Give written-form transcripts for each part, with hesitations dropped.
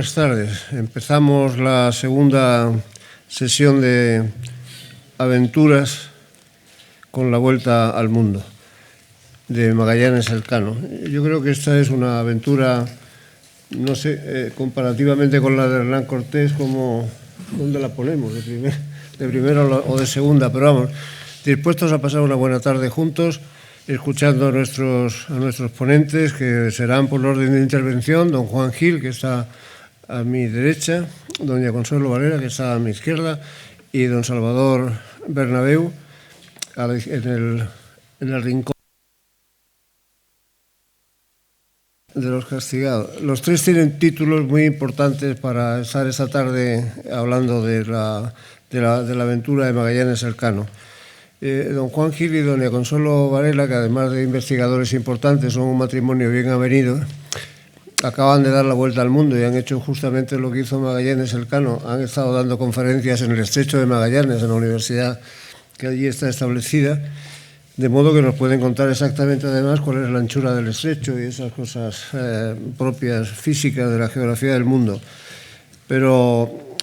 buenas tardes. Empezamos la segunda sesión de aventuras con la vuelta al mundo de Magallanes Elcano. Yo creo que esta es una aventura, no sé, comparativamente con la de Hernán Cortés, como ¿dónde la ponemos? ¿De primera o de segunda? Pero vamos, dispuestos a pasar una buena tarde juntos, escuchando a nuestros ponentes, que serán por orden de intervención: don Juan Gil, que está a mi derecha, doña Consuelo Varela, que está a mi izquierda, y don Salvador Bernabéu en el rincón de los castigados. Los tres tienen títulos muy importantes para estar esta tarde hablando de la aventura de Magallanes Elcano. Don Juan Gil y doña Consuelo Varela, que además de investigadores importantes son un matrimonio bien avenido, acaban de dar la vuelta al mundo y han hecho justamente lo que hizo Magallanes Elcano. Han estado dando conferencias en el Estrecho de Magallanes, en la universidad que allí está establecida, de modo que nos pueden contar exactamente además cuál es la anchura del estrecho y esas cosas propias físicas de la geografía del mundo. Pero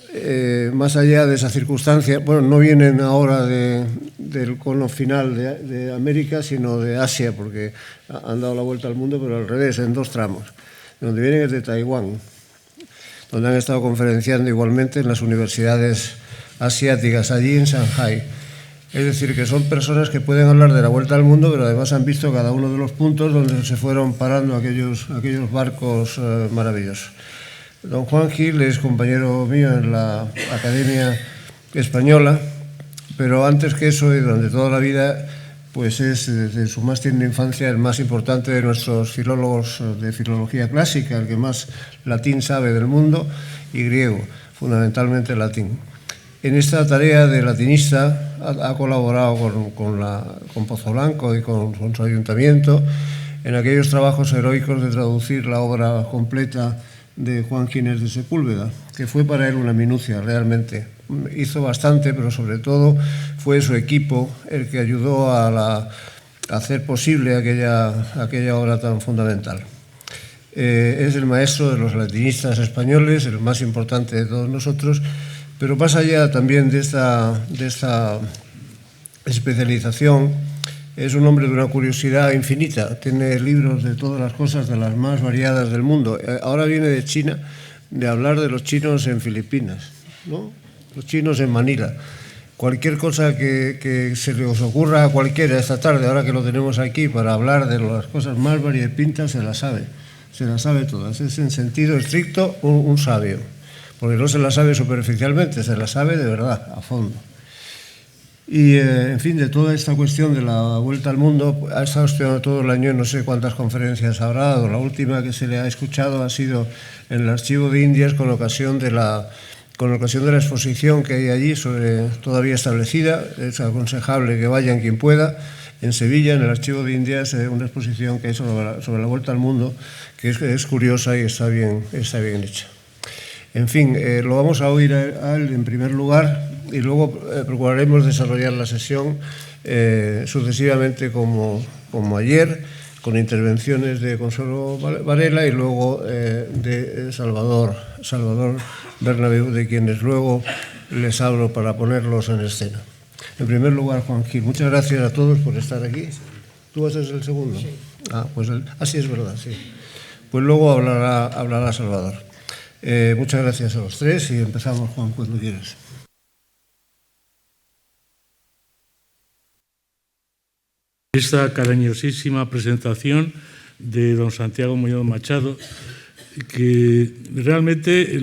más allá de esa circunstancia, bueno, no vienen ahora del cono final de América, sino de Asia, porque han dado la vuelta al mundo, pero al revés, en dos tramos. Donde vienen es de Taiwán, donde han estado conferenciando igualmente en las universidades asiáticas, allí en Shanghái. Es decir, que son personas que pueden hablar de la vuelta al mundo, pero además han visto cada uno de los puntos donde se fueron parando aquellos barcos maravillosos. Don Juan Gil es compañero mío en la Academia Española, pero antes que eso y durante toda la vida, pues es desde su más tierna infancia el más importante de nuestros filólogos de filología clásica, el que más latín sabe del mundo, y griego, fundamentalmente latín. En esta tarea de latinista ha colaborado con Pozoblanco y con su ayuntamiento en aquellos trabajos heroicos de traducir la obra completa de Juan Ginés de Sepúlveda, que fue para él una minucia realmente. Hizo bastante, pero sobre todo fue su equipo el que ayudó a hacer posible aquella obra tan fundamental. Es el maestro de los latinistas españoles, el más importante de todos nosotros, pero más allá también de esta especialización, es un hombre de una curiosidad infinita. Tiene libros de todas las cosas, de las más variadas del mundo. Ahora viene de China, de hablar de los chinos en Filipinas, ¿no? Los chinos en Manila. Cualquier cosa que se les ocurra a cualquiera esta tarde, ahora que lo tenemos aquí, para hablar de las cosas más variopintas, se las sabe todas. Es en sentido estricto un sabio, porque no se las sabe superficialmente, se las sabe de verdad, a fondo. Y, en fin, de toda esta cuestión de la vuelta al mundo, ha estado estudiando todo el año, no sé cuántas conferencias habrá dado. La última que se le ha escuchado ha sido en el Archivo de Indias con ocasión de la exposición que hay allí todavía establecida. Es aconsejable que vayan quien pueda. En Sevilla, en el Archivo de Indias, una exposición que hay sobre la vuelta al mundo, que es curiosa y está bien hecha. En fin, lo vamos a oír a él en primer lugar y luego procuraremos desarrollar la sesión sucesivamente como ayer, con intervenciones de Consuelo Varela y luego de Salvador Bernabéu, de quienes luego les hablo para ponerlos en escena. En primer lugar, Juan Gil, muchas gracias a todos por estar aquí. ¿Tú vas a ser el segundo? Sí. Pues así es verdad, sí. Pues luego hablará Salvador. Muchas gracias a los tres y empezamos, Juan, cuando quieras. Esta cariñosísima presentación de don Santiago Muñoz Machado, que realmente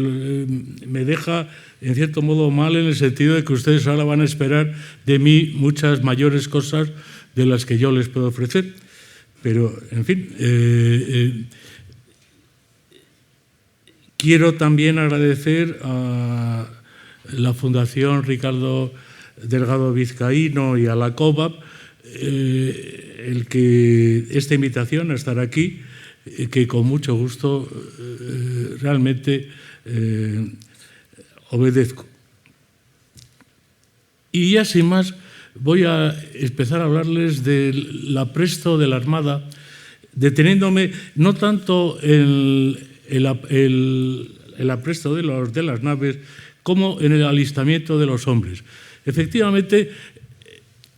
me deja en cierto modo mal, en el sentido de que ustedes ahora van a esperar de mí muchas mayores cosas de las que yo les puedo ofrecer. Pero, en fin, quiero también agradecer a la Fundación Ricardo Delgado Vizcaíno y a la COVAP esta invitación a estar aquí, que con mucho gusto realmente obedezco. Y ya sin más, voy a empezar a hablarles del apresto de la Armada, deteniéndome no tanto en el apresto de las naves como en el alistamiento de los hombres. Efectivamente,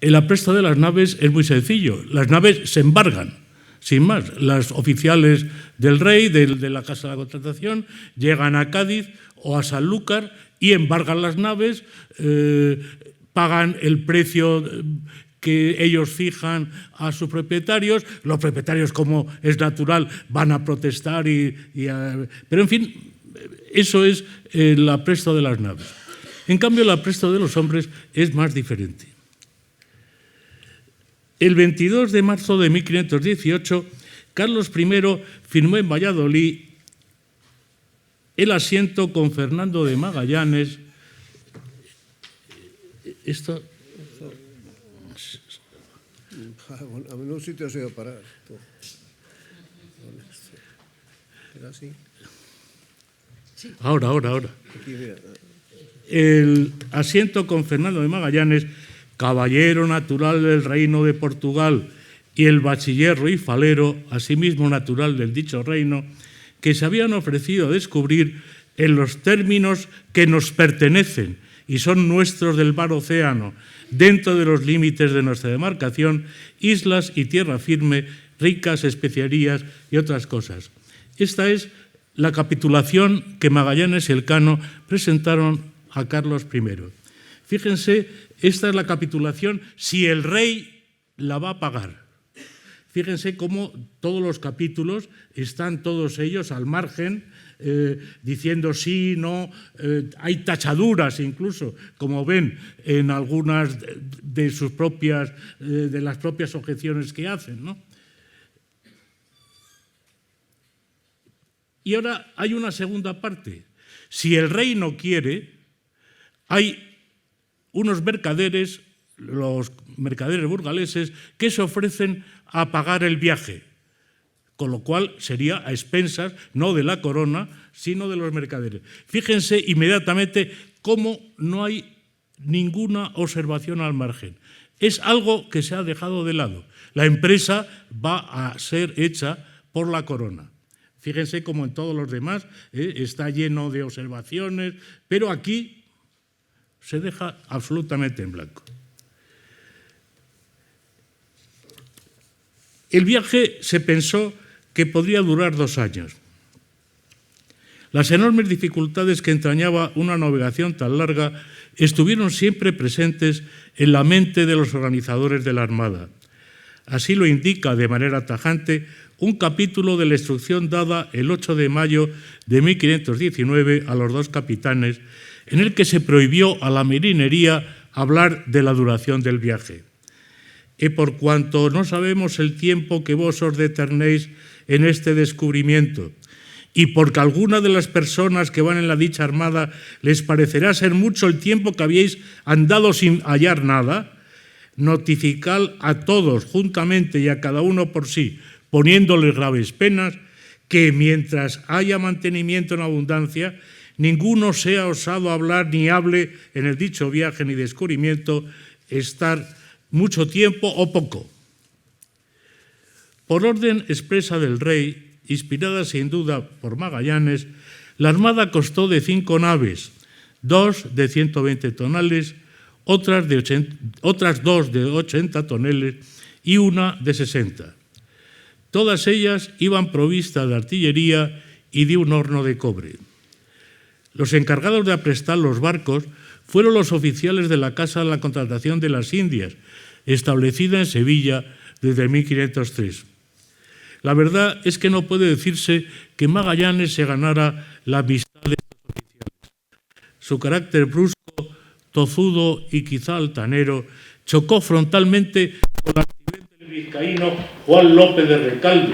el apresto de las naves es muy sencillo. Las naves se embargan, sin más. Las oficiales del rey, de la Casa de la Contratación, llegan a Cádiz o a Sanlúcar y embargan las naves, pagan el precio que ellos fijan a sus propietarios. Los propietarios, como es natural, van a protestar, pero en fin, eso es el apresto de las naves. En cambio, el apresto de los hombres es más diferente. El 22 de marzo de 1518, Carlos I firmó en Valladolid el asiento con Fernando de Magallanes. Esto... A menudo sitio has ido a parar. ¿Era así? Ahora. Aquí, mira. El asiento con Fernando de Magallanes, caballero natural del Reino de Portugal, y el bachiller Ruy Falero, asimismo natural del dicho reino, que se habían ofrecido a descubrir en los términos que nos pertenecen y son nuestros del mar océano, dentro de los límites de nuestra demarcación, islas y tierra firme, ricas especiarías y otras cosas. Esta es la capitulación que Magallanes y Elcano presentaron a Carlos I. Fíjense, esta es la capitulación si el rey la va a pagar. Fíjense cómo todos los capítulos están todos ellos al margen, diciendo sí, no, hay tachaduras incluso, como ven en algunas de las propias objeciones que hacen, ¿no? Y ahora hay una segunda parte. Si el rey no quiere, hay unos mercaderes, los mercaderes burgaleses, que se ofrecen a pagar el viaje, con lo cual sería a expensas no de la corona, sino de los mercaderes. Fíjense inmediatamente cómo no hay ninguna observación al margen. Es algo que se ha dejado de lado. La empresa va a ser hecha por la corona. Fíjense cómo en todos los demás está lleno de observaciones, pero aquí se deja absolutamente en blanco. El viaje se pensó que podría durar 2 años. Las enormes dificultades que entrañaba una navegación tan larga estuvieron siempre presentes en la mente de los organizadores de la Armada. Así lo indica de manera tajante un capítulo de la instrucción dada el 8 de mayo de 1519 a los 2 capitanes, en el que se prohibió a la marinería hablar de la duración del viaje. Y por cuanto no sabemos el tiempo que vos os deternéis en este descubrimiento, y porque a alguna de las personas que van en la dicha armada les parecerá ser mucho el tiempo que habéis andado sin hallar nada, notificad a todos juntamente y a cada uno por sí, poniéndoles graves penas, que mientras haya mantenimiento en abundancia, ninguno sea osado hablar ni hable en el dicho viaje ni descubrimiento, estar mucho tiempo o poco. Por orden expresa del rey, inspirada sin duda por Magallanes, la armada constó de 5 naves, 2 de 120 tonales, otras 2 de 80 toneles y una de 60. Todas ellas iban provistas de artillería y de un horno de cobre. Los encargados de aprestar los barcos fueron los oficiales de la Casa de la Contratación de las Indias, establecida en Sevilla desde 1503. La verdad es que no puede decirse que Magallanes se ganara la amistad de estos oficiales. Su carácter brusco, tozudo y quizá altanero chocó frontalmente con la actividad del vizcaíno Juan López de Recalde,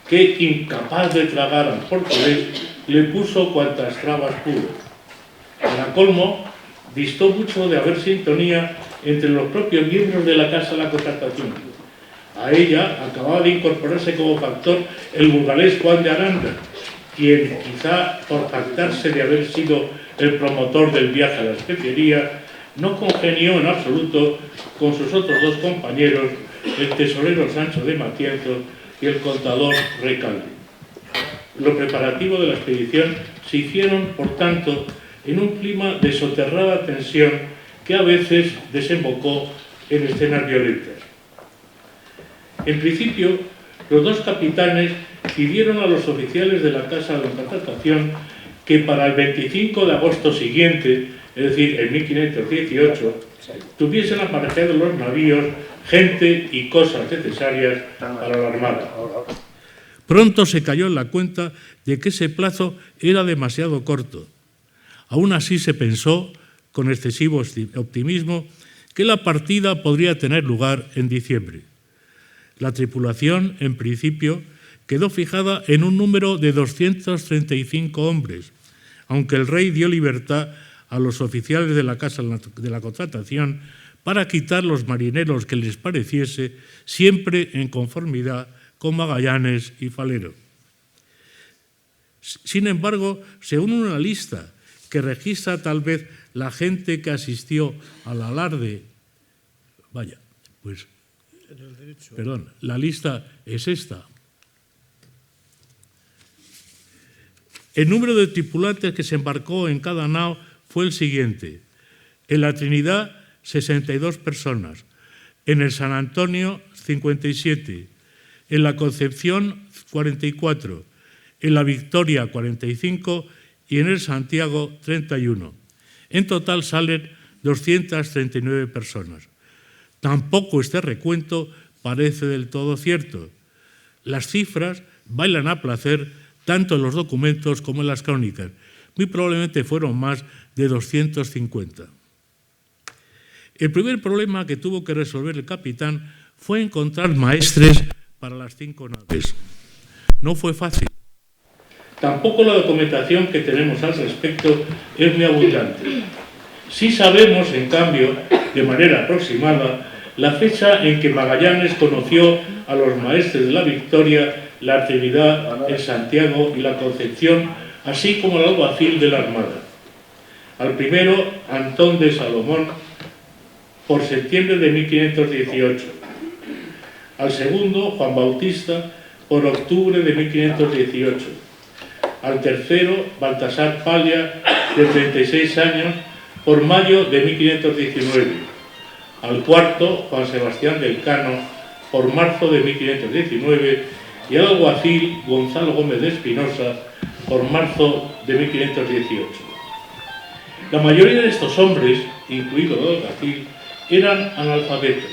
que, incapaz de tragar al portugués, le puso cuantas trabas pudo. Para colmo, distó mucho de haber sintonía entre los propios miembros de la Casa de la Contratación. A ella acababa de incorporarse como factor el burgalés Juan de Aranda, quien, quizá por jactarse de haber sido el promotor del viaje a la especería, no congenió en absoluto con sus otros 2 compañeros, el tesorero Sancho de Matienzo y el contador Recalde. los preparativos de la expedición se hicieron, por tanto, en un clima de soterrada tensión que a veces desembocó en escenas violentas. En principio, los dos capitanes pidieron a los oficiales de la Casa de Contratación que para el 25 de agosto siguiente, es decir, en 1518, tuviesen aparejados los navíos gente y cosas necesarias para la Armada. Pronto se cayó en la cuenta de que ese plazo era demasiado corto. Aún así se pensó, con excesivo optimismo, que la partida podría tener lugar en diciembre. La tripulación, en principio, quedó fijada en un número de 235 hombres, aunque el rey dio libertad a los oficiales de la Casa de la Contratación para quitar los marineros que les pareciese, siempre en conformidad con Magallanes y Falero. Sin embargo, según una lista que registra tal vez la gente que asistió al alarde, la lista es esta. El número de tripulantes que se embarcó en cada nao fue el siguiente. En la Trinidad, 62 personas. En el San Antonio, 57. En la Concepción, 44. En la Victoria, 45. Y en el Santiago, 31. En total salen 239 personas. Tampoco este recuento parece del todo cierto. Las cifras bailan a placer tanto en los documentos como en las crónicas. Muy probablemente fueron más de 250. El primer problema que tuvo que resolver el capitán fue encontrar maestres para las 5 naves. No fue fácil. Tampoco la documentación que tenemos al respecto es muy abundante. Sí sabemos, en cambio, de manera aproximada, la fecha en que Magallanes conoció a los maestres de la Victoria, la Trinidad, el Santiago y la Concepción, así como el alguacil de la Armada. Al primero, Antón de Salomón, por septiembre de 1518. Al segundo, Juan Bautista, por octubre de 1518. Al tercero, Baltasar Palla, de 36 años, por mayo de 1519. Al cuarto, Juan Sebastián del Cano, por marzo de 1519, y al alguacil Gonzalo Gómez de Espinosa, por marzo de 1518. La mayoría de estos hombres, incluido el alguacil, eran analfabetos.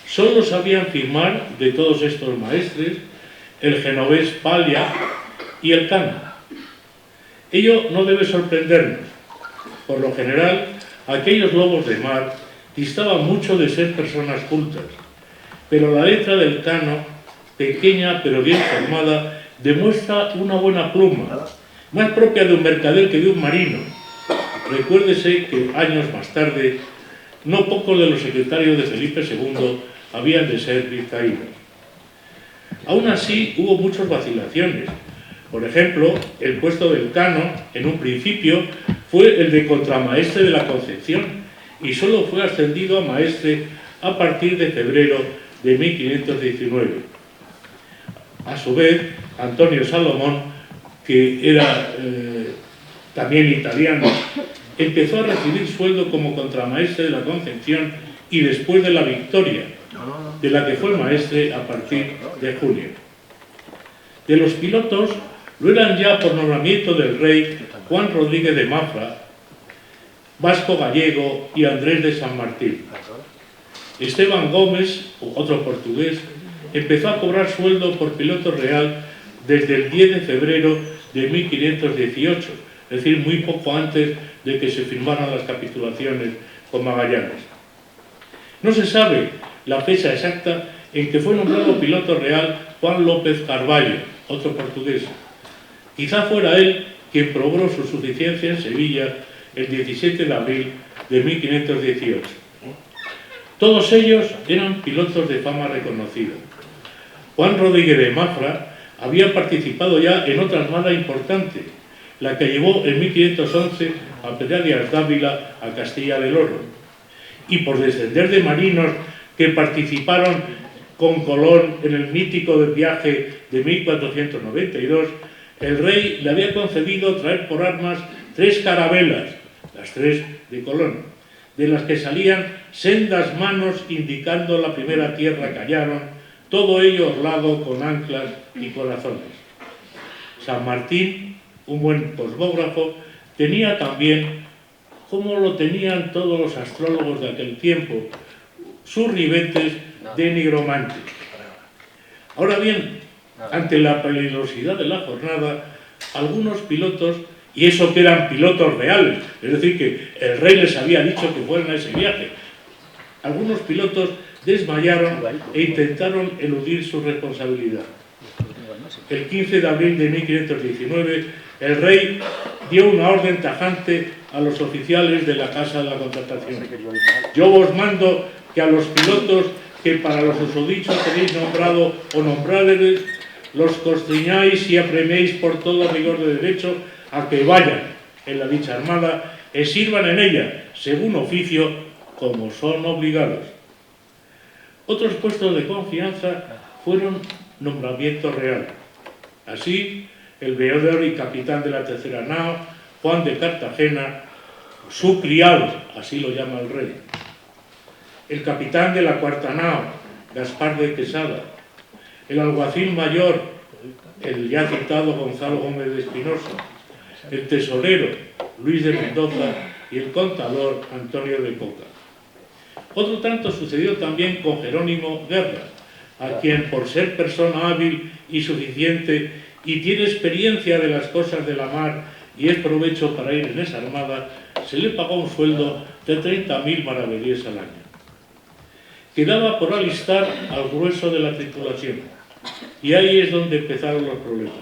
Solo sabían firmar de todos estos maestres el genovés Palla y el Cano. Ello no debe sorprendernos. Por lo general, aquellos lobos de mar distaban mucho de ser personas cultas, pero la letra del Cano, pequeña pero bien formada, demuestra una buena pluma, más propia de un mercader que de un marino. Recuérdese que años más tarde, no pocos de los secretarios de Felipe II habían de ser vizcaínos. Aún así, hubo muchas vacilaciones. Por ejemplo, el puesto del Cano, en un principio, fue el de contramaestre de la Concepción y solo fue ascendido a maestre a partir de febrero de 1519. A su vez, Antonio Salomón, que era también italiano, empezó a recibir sueldo como contramaestre de la Concepción y después de la Victoria, de la que fue maestre a partir de junio. De los pilotos, lo eran ya por nombramiento del rey Juan Rodríguez de Mafra, Vasco Gallego y Andrés de San Martín. Esteban Gómez, otro portugués, empezó a cobrar sueldo por piloto real desde el 10 de febrero de 1518, es decir, muy poco antes de que se firmaran las capitulaciones con Magallanes. No se sabe la fecha exacta en que fue nombrado piloto real Juan López Carvalho, otro portugués. Quizá fuera él quien probó su suficiencia en Sevilla el 17 de abril de 1518. Todos ellos eran pilotos de fama reconocida. Juan Rodríguez de Mafra había participado ya en otra armada importante, la que llevó en 1511 a Pedro Díaz Dávila a Castilla del Oro. Y por descender de marinos que participaron con Colón en el mítico viaje de 1492, el rey le había concedido traer por armas 3 carabelas, las 3 de Colón, de las que salían sendas manos indicando la primera tierra que hallaron, todo ello orlado con anclas y corazones. San Martín, un buen cosmógrafo, tenía también, como lo tenían todos los astrólogos de aquel tiempo, sus ribetes de nigromante. Ahora bien, ante la peligrosidad de la jornada, algunos pilotos, y eso que eran pilotos reales, es decir, que el rey les había dicho que fueran a ese viaje, algunos pilotos desmayaron e intentaron eludir su responsabilidad. El 15 de abril de 1519, el rey dio una orden tajante a los oficiales de la Casa de la Contratación. Yo os mando que a los pilotos que para los usodichos tenéis nombrado o nombrareis, los constriñáis y apremiéis por todo rigor de derecho a que vayan en la dicha armada y sirvan en ella, según oficio, como son obligados. Otros puestos de confianza fueron nombramientos reales. Así, el veedor y capitán de la tercera nao, Juan de Cartagena, su criado, así lo llama el rey. El capitán de la cuarta nao, Gaspar de Quesada. El alguacil mayor, el ya citado Gonzalo Gómez de Espinosa. El tesorero, Luis de Mendoza, y el contador, Antonio de Coca. Otro tanto sucedió también con Jerónimo Guerra, a quien, por ser persona hábil y suficiente y tiene experiencia de las cosas de la mar y es provecho para ir en esa armada, se le pagó un sueldo de 30.000 maravedíes al año. Quedaba por alistar al grueso de la tripulación, y ahí es donde empezaron los problemas.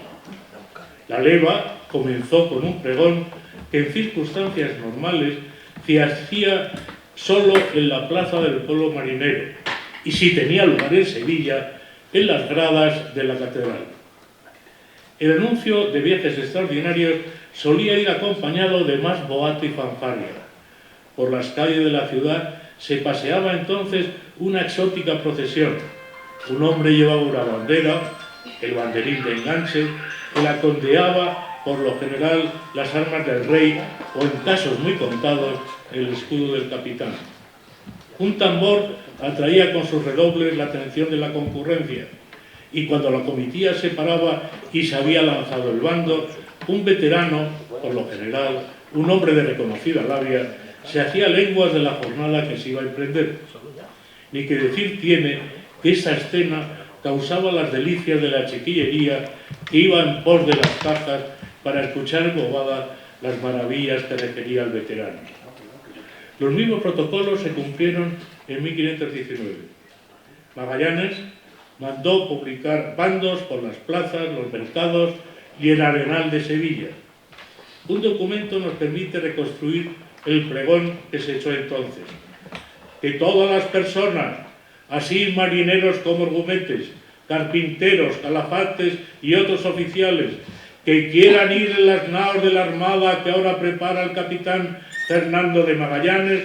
La leva comenzó con un pregón que en circunstancias normales se hacía solo en la plaza del pueblo marinero, y si tenía lugar en Sevilla, en las gradas de la catedral. El anuncio de viajes extraordinarios solía ir acompañado de más boato y fanfarria. Por las calles de la ciudad se paseaba entonces una exótica procesión. Un hombre llevaba una bandera, el banderín de enganche, que la condeaba por lo general las armas del rey o, en casos muy contados, el escudo del capitán. Un tambor atraía con sus redobles la atención de la concurrencia, y cuando la comitiva se paraba y se había lanzado el bando, un veterano, por lo general, un hombre de reconocida labia, se hacía lenguas de la jornada que se iba a emprender. Ni que decir tiene que esa escena causaba las delicias de la chiquillería que iba en pos de las cajas para escuchar embobada las maravillas que requería el veterano. Los mismos protocolos se cumplieron en 1519. Magallanes mandó publicar bandos por las plazas, los mercados y el arenal de Sevilla. Un documento nos permite reconstruir el pregón que se echó entonces. Que todas las personas, así marineros como argumetes, carpinteros, calafates y otros oficiales, que quieran ir en las naos de la armada que ahora prepara el capitán Fernando de Magallanes,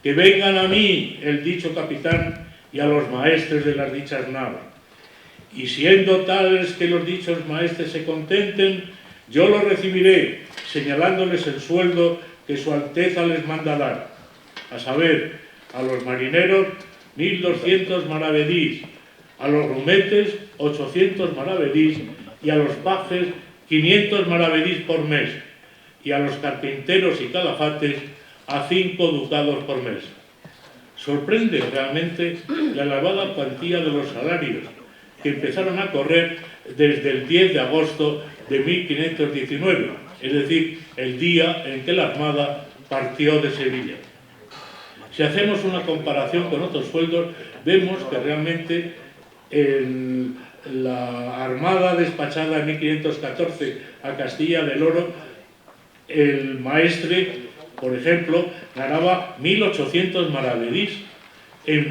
que vengan a mí, el dicho capitán, y a los maestres de las dichas naves. Y siendo tales que los dichos maestres se contenten, yo los recibiré, señalándoles el sueldo que su Alteza les manda dar, a saber, a los marineros 1.200 maravedís, a los grumetes 800 maravedís y a los pajes 500 maravedís por mes, y a los carpinteros y calafates a 5 ducados por mes. Sorprende realmente la elevada cuantía de los salarios, que empezaron a correr desde el 10 de agosto de 1519, es decir, el día en que la Armada partió de Sevilla. Si hacemos una comparación con otros sueldos, vemos que realmente la Armada despachada en 1514 a Castilla del Oro, el maestre, por ejemplo, ganaba 1.800 maravedís.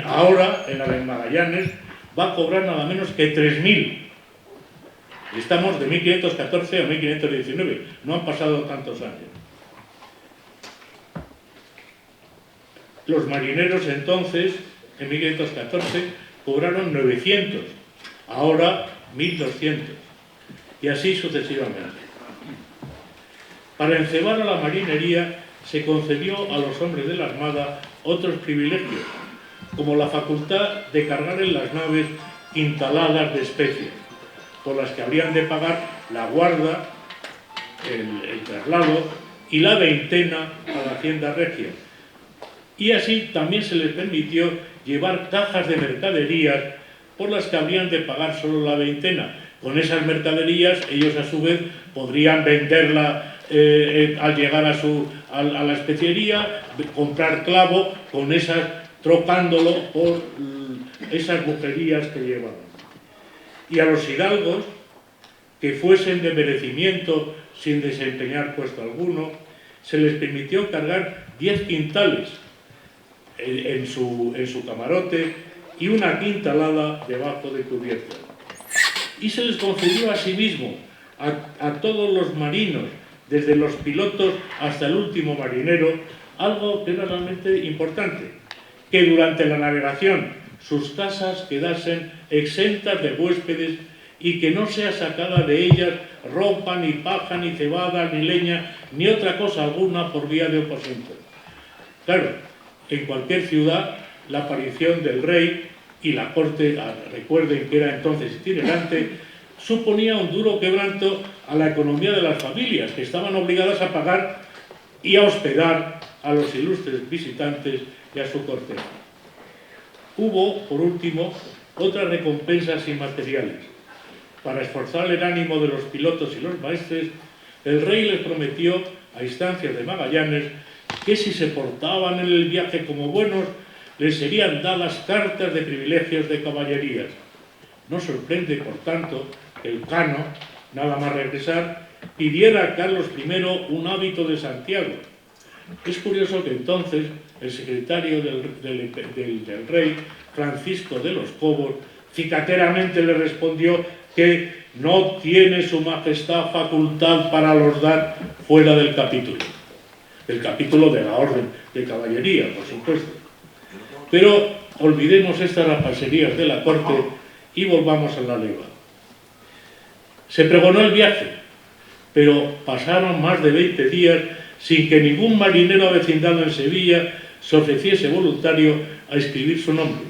Ahora, en la de Magallanes, va a cobrar nada menos que 3.000. Estamos de 1514 a 1519, no han pasado tantos años. Los marineros entonces, en 1514, cobraron 900, ahora 1.200. y así sucesivamente. Para encebar a la marinería se concedió a los hombres de la Armada otros privilegios, como la facultad de cargar en las naves quintaladas de especies, por las que habrían de pagar la guarda, el traslado y la veintena a la hacienda regia. Y así también se les permitió llevar cajas de mercaderías por las que habrían de pagar solo la veintena. Con esas mercaderías ellos a su vez podrían venderla al llegar a la especiería, comprar clavo con esas, trocándolo por esas bujerías que llevaban. Y a los hidalgos que fuesen de merecimiento sin desempeñar puesto alguno, se les permitió cargar 10 quintales en su camarote y una quintalada debajo de cubierta. Y se les concedió asimismo a todos los marinos, desde los pilotos hasta el último marinero, algo que era realmente importante, que durante la navegación sus casas quedasen exentas de huéspedes y que no sea sacada de ellas ropa, ni paja, ni cebada, ni leña, ni otra cosa alguna por vía de aposento. Claro, en cualquier ciudad, la aparición del rey y la corte, recuerden que era entonces itinerante, suponía un duro quebranto a la economía de las familias, que estaban obligadas a pagar y a hospedar a los ilustres visitantes y a su cortejo. Hubo, por último, otras recompensas inmateriales. Para esforzar el ánimo de los pilotos y los maestres, el rey les prometió, a instancias de Magallanes, que si se portaban en el viaje como buenos, les serían dadas cartas de privilegios de caballerías. No sorprende, por tanto, que el Cano, nada más regresar, pidiera a Carlos I un hábito de Santiago. Es curioso que entonces el secretario del rey, Francisco de los Cobos, cicateramente le respondió que no tiene su majestad facultad para los dar fuera del capítulo de la orden de caballería, por supuesto. Pero olvidemos estas rapacerías de la corte y volvamos a la leva. Se pregonó el viaje, pero pasaron más de 20 días sin que ningún marinero avecindado en Sevilla se ofreciese voluntario a escribir su nombre.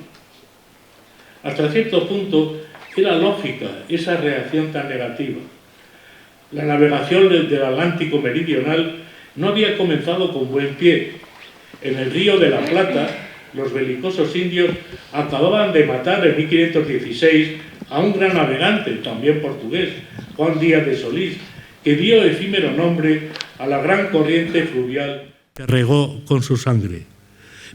Hasta cierto punto era lógica esa reacción tan negativa. La navegación del Atlántico meridional no había comenzado con buen pie. En el río de la Plata, los belicosos indios acababan de matar en 1516 a un gran navegante, también portugués, Juan Díaz de Solís, que dio efímero nombre a la gran corriente fluvial que regó con su sangre.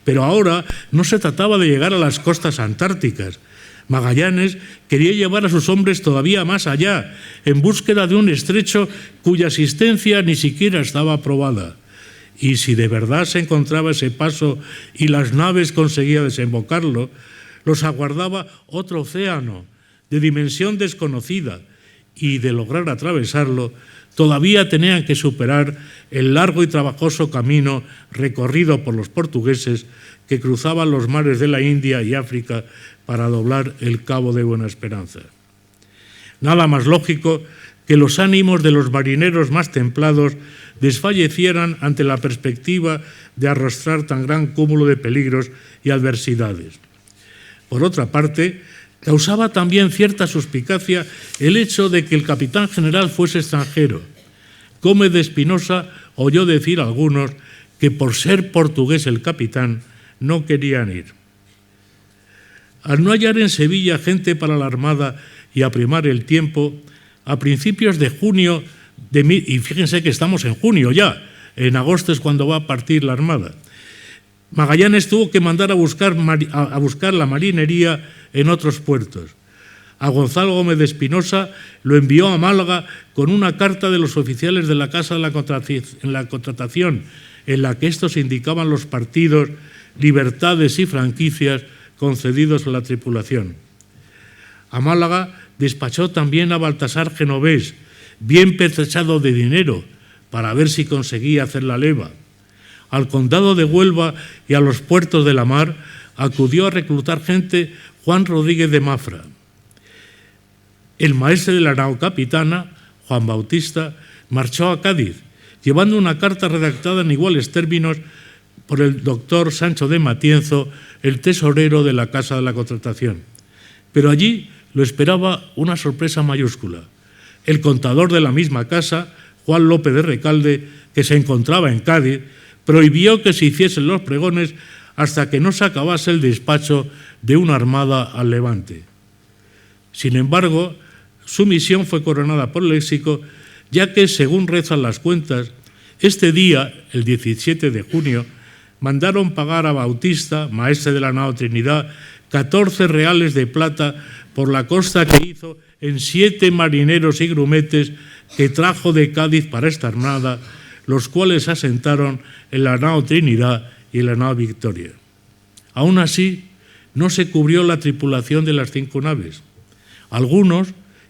Pero ahora no se trataba de llegar a las costas antárticas. Magallanes quería llevar a sus hombres todavía más allá, en búsqueda de un estrecho cuya existencia ni siquiera estaba aprobada. Y si de verdad se encontraba ese paso y las naves conseguían desembocarlo, los aguardaba otro océano de dimensión desconocida, y de lograr atravesarlo, todavía tenían que superar el largo y trabajoso camino recorrido por los portugueses que cruzaban los mares de la India y África para doblar el Cabo de Buena Esperanza. Nada más lógico que los ánimos de los marineros más templados desfallecieran ante la perspectiva de arrostrar tan gran cúmulo de peligros y adversidades. Por otra parte, causaba también cierta suspicacia el hecho de que el capitán general fuese extranjero. Gómez de Espinosa oyó decir a algunos que por ser portugués el capitán no querían ir. Al no hallar en Sevilla gente para la Armada y aprimar el tiempo, a principios de junio, y fíjense que estamos en junio ya, en agosto es cuando va a partir la Armada, Magallanes tuvo que mandar a buscar la marinería en otros puertos. A Gonzalo Gómez de Espinosa lo envió a Málaga con una carta de los oficiales de la Casa de la Contratación, en la que estos indicaban los partidos, libertades y franquicias concedidos a la tripulación. A Málaga despachó también a Baltasar Genovés, bien pertrechado de dinero, para ver si conseguía hacer la leva. Al condado de Huelva y a los puertos de la mar acudió a reclutar gente Juan Rodríguez de Mafra. El maestre de la nao capitana, Juan Bautista, marchó a Cádiz, llevando una carta redactada en iguales términos por el doctor Sancho de Matienzo, el tesorero de la Casa de la Contratación. Pero allí lo esperaba una sorpresa mayúscula. El contador de la misma casa, Juan López de Recalde, que se encontraba en Cádiz, prohibió que se hiciesen los pregones hasta que no se acabase el despacho de una armada al Levante. Sin embargo, su misión fue coronada por el éxito, ya que, según rezan las cuentas, este día, el 17 de junio, mandaron pagar a Bautista, maestre de la nao Trinidad, 14 reales de plata por la costa que hizo en 7 marineros y grumetes que trajo de Cádiz para esta armada, los cuales se asentaron en la nao Trinidad y en la nao Victoria. Aún así, no se cubrió la tripulación de las 5 naves. Algunos,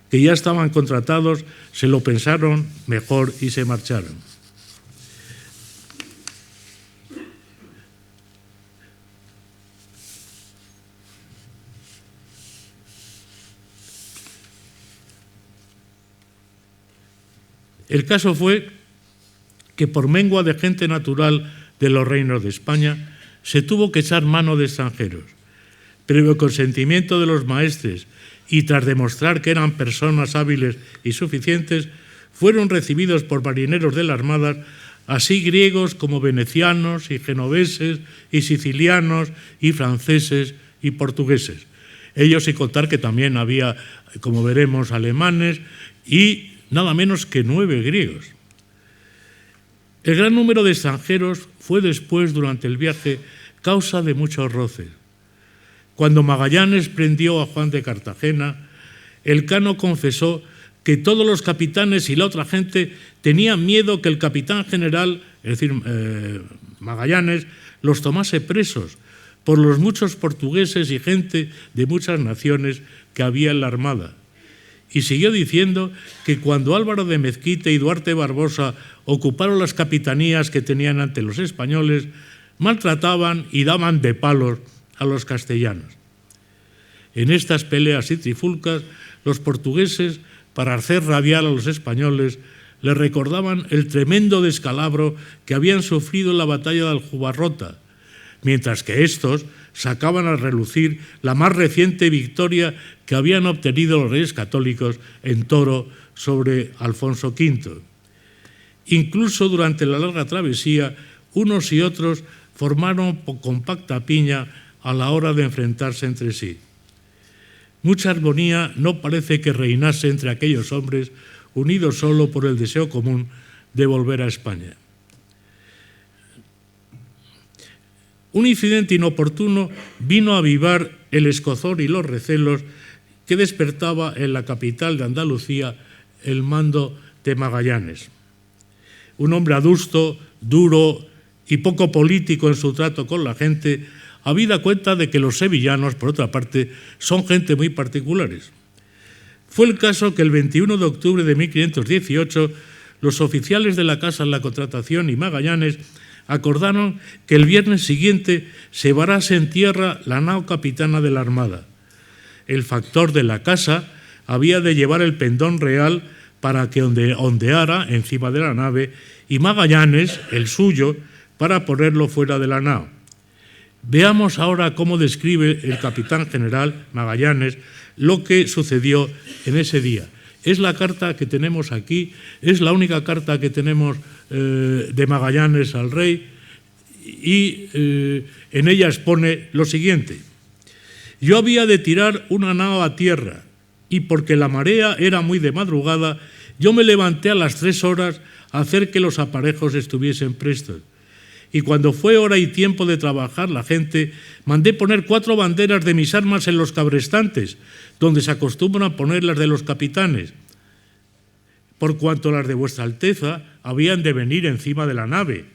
que ya estaban contratados, se lo pensaron mejor y se marcharon. El caso fue que por mengua de gente natural de los reinos de España se tuvo que echar mano de extranjeros. Previo consentimiento de los maestres y tras demostrar que eran personas hábiles y suficientes, fueron recibidos por marineros de la Armada, así griegos como venecianos y genoveses y sicilianos y franceses y portugueses. Ellos sin contar que también había, como veremos, alemanes y nada menos que 9 griegos. El gran número de extranjeros fue después, durante el viaje, causa de muchos roces. Cuando Magallanes prendió a Juan de Cartagena, Elcano confesó que todos los capitanes y la otra gente tenían miedo que el capitán general, es decir, Magallanes, los tomase presos por los muchos portugueses y gente de muchas naciones que había en la armada. Y siguió diciendo que cuando Álvaro de Mezquite y Duarte Barbosa ocuparon las capitanías que tenían ante los españoles, maltrataban y daban de palos a los castellanos. En estas peleas y trifulcas, los portugueses, para hacer rabiar a los españoles, les recordaban el tremendo descalabro que habían sufrido en la batalla de Aljubarrota, mientras que estos sacaban a relucir la más reciente victoria que habían obtenido los reyes católicos en Toro sobre Alfonso V. Incluso durante la larga travesía, unos y otros formaron compacta piña a la hora de enfrentarse entre sí. Mucha armonía no parece que reinase entre aquellos hombres, unidos solo por el deseo común de volver a España. Un incidente inoportuno vino a avivar el escozor y los recelos que despertaba en la capital de Andalucía el mando de Magallanes. Un hombre adusto, duro y poco político en su trato con la gente, habida cuenta de que los sevillanos, por otra parte, son gente muy particulares. Fue el caso que el 21 de octubre de 1518 los oficiales de la Casa de la Contratación y Magallanes acordaron que el viernes siguiente se varase en tierra la nao capitana de la Armada. El factor de la casa había de llevar el pendón real para que ondeara encima de la nave y Magallanes, el suyo, para ponerlo fuera de la nao. Veamos ahora cómo describe el capitán general Magallanes lo que sucedió en ese día. Es la carta que tenemos aquí, es la única carta que tenemos de Magallanes al rey y en ella expone lo siguiente. Yo había de tirar una nao a tierra y porque la marea era muy de madrugada, yo me levanté a las 3 horas a hacer que los aparejos estuviesen prestos. Y cuando fue hora y tiempo de trabajar la gente, mandé poner 4 banderas de mis armas en los cabrestantes, donde se acostumbran poner las de los capitanes, por cuanto las de vuestra Alteza habían de venir encima de la nave.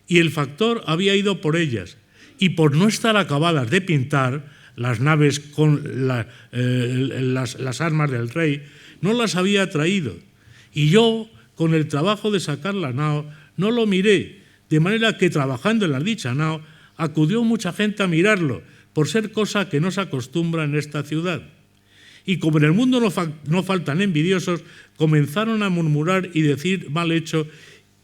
Y el factor había ido por ellas, y por no estar acabadas de pintar las naves con las armas del rey, no las había traído. Y yo, con el trabajo de sacar la nao, no lo miré, de manera que trabajando en la dicha nao, acudió mucha gente a mirarlo, por ser cosa que no se acostumbra en esta ciudad. Y como en el mundo no faltan envidiosos, comenzaron a murmurar y decir mal hecho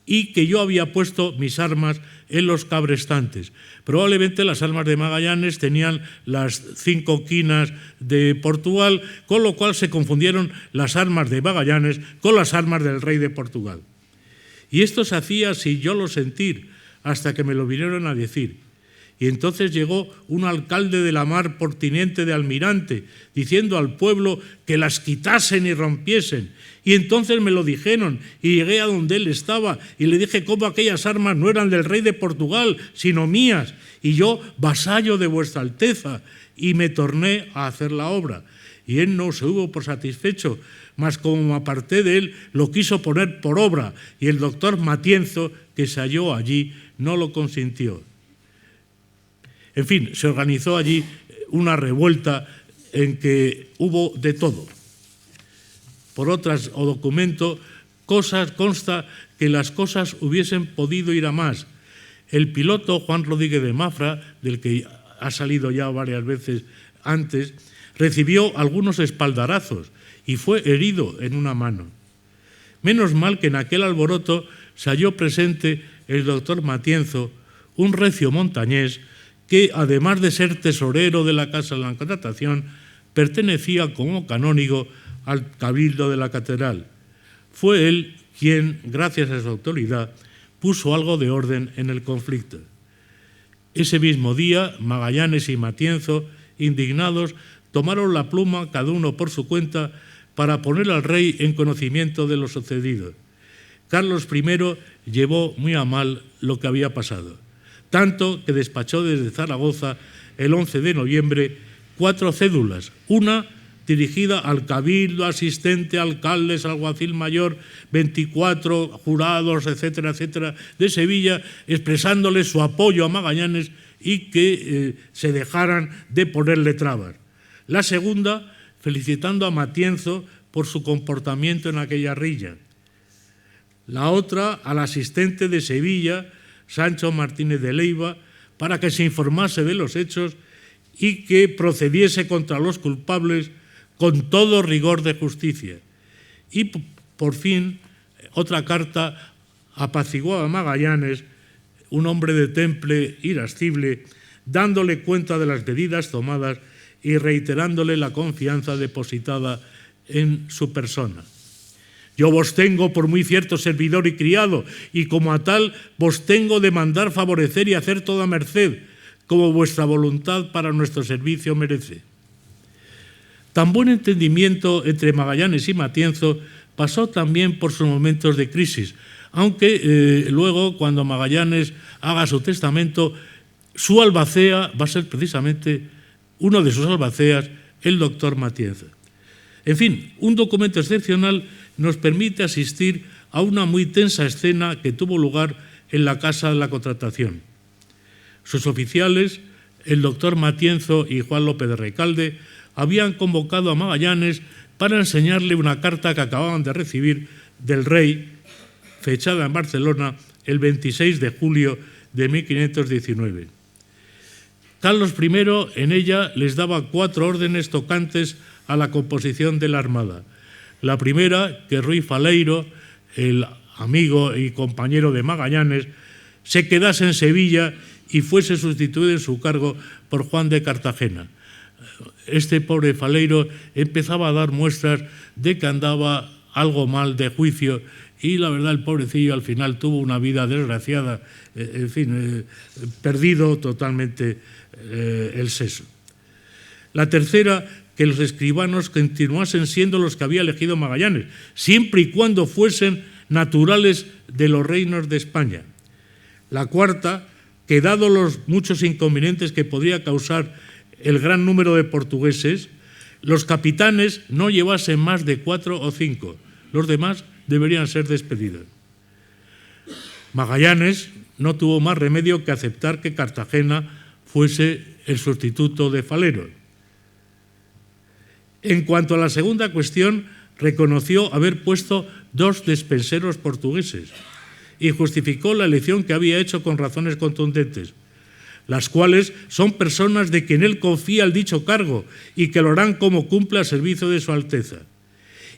y que yo había puesto mis armas en los cabrestantes. Probablemente las armas de Magallanes tenían las 5 quinas de Portugal, con lo cual se confundieron las armas de Magallanes con las armas del rey de Portugal. Y esto se hacía sin yo lo sentir, hasta que me lo vinieron a decir. Y entonces llegó un alcalde de la mar por teniente de almirante, diciendo al pueblo que las quitasen y rompiesen. Y entonces me lo dijeron, y llegué a donde él estaba, y le dije cómo aquellas armas no eran del rey de Portugal, sino mías, y yo vasallo de vuestra alteza, y me torné a hacer la obra. Y él no se hubo por satisfecho, mas como me aparté de él, lo quiso poner por obra, y el doctor Matienzo, que se halló allí, no lo consintió. En fin, se organizó allí una revuelta en que hubo de todo. Por otras o documento, consta que las cosas hubiesen podido ir a más. El piloto Juan Rodríguez de Mafra, del que ha salido ya varias veces antes, recibió algunos espaldarazos y fue herido en una mano. Menos mal que en aquel alboroto se halló presente el doctor Matienzo, un recio montañés, que además de ser tesorero de la Casa de la Contratación, pertenecía como canónigo al cabildo de la catedral. Fue él quien, gracias a su autoridad, puso algo de orden en el conflicto. Ese mismo día, Magallanes y Matienzo, indignados, tomaron la pluma, cada uno por su cuenta, para poner al rey en conocimiento de lo sucedido. Carlos I llevó muy a mal lo que había pasado, tanto que despachó desde Zaragoza el 11 de noviembre 4 cédulas, una dirigida al cabildo, asistente, alcaldes, alguacil mayor, 24 jurados, etcétera, etcétera, de Sevilla, expresándole su apoyo a Magallanes y que se dejaran de ponerle trabas. La segunda, felicitando a Matienzo por su comportamiento en aquella rilla. La otra, al asistente de Sevilla, Sancho Martínez de Leiva, para que se informase de los hechos y que procediese contra los culpables con todo rigor de justicia. Y por fin, otra carta apaciguó a Magallanes, un hombre de temple irascible, dándole cuenta de las medidas tomadas y reiterándole la confianza depositada en su persona. Yo vos tengo por muy cierto servidor y criado, y como a tal vos tengo de mandar favorecer y hacer toda merced, como vuestra voluntad para nuestro servicio merece. Tan buen entendimiento entre Magallanes y Matienzo pasó también por sus momentos de crisis, aunque luego, cuando Magallanes haga su testamento, su albacea va a ser precisamente uno de sus albaceas, el doctor Matienzo. En fin, un documento excepcional nos permite asistir a una muy tensa escena que tuvo lugar en la Casa de la Contratación. Sus oficiales, el doctor Matienzo y Juan López de Recalde, habían convocado a Magallanes para enseñarle una carta que acababan de recibir del rey, fechada en Barcelona el 26 de julio de 1519. Carlos I en ella les daba 4 órdenes tocantes a la composición de la Armada. La primera, que Ruy Faleiro, el amigo y compañero de Magallanes, se quedase en Sevilla y fuese sustituido en su cargo por Juan de Cartagena. Este pobre Faleiro empezaba a dar muestras de que andaba algo mal de juicio y la verdad el pobrecillo al final tuvo una vida desgraciada, en fin, perdido totalmente el seso. La tercera, que los escribanos continuasen siendo los que había elegido Magallanes, siempre y cuando fuesen naturales de los reinos de España. La cuarta, que dado los muchos inconvenientes que podría causar el gran número de portugueses, los capitanes no llevasen más de 4 o 5, los demás deberían ser despedidos. Magallanes no tuvo más remedio que aceptar que Cartagena fuese el sustituto de Faleiro. En cuanto a la segunda cuestión, reconoció haber puesto 2 despenseros portugueses y justificó la elección que había hecho con razones contundentes. las cuales son personas de quien él confía el dicho cargo y que lo harán como cumple al servicio de su Alteza,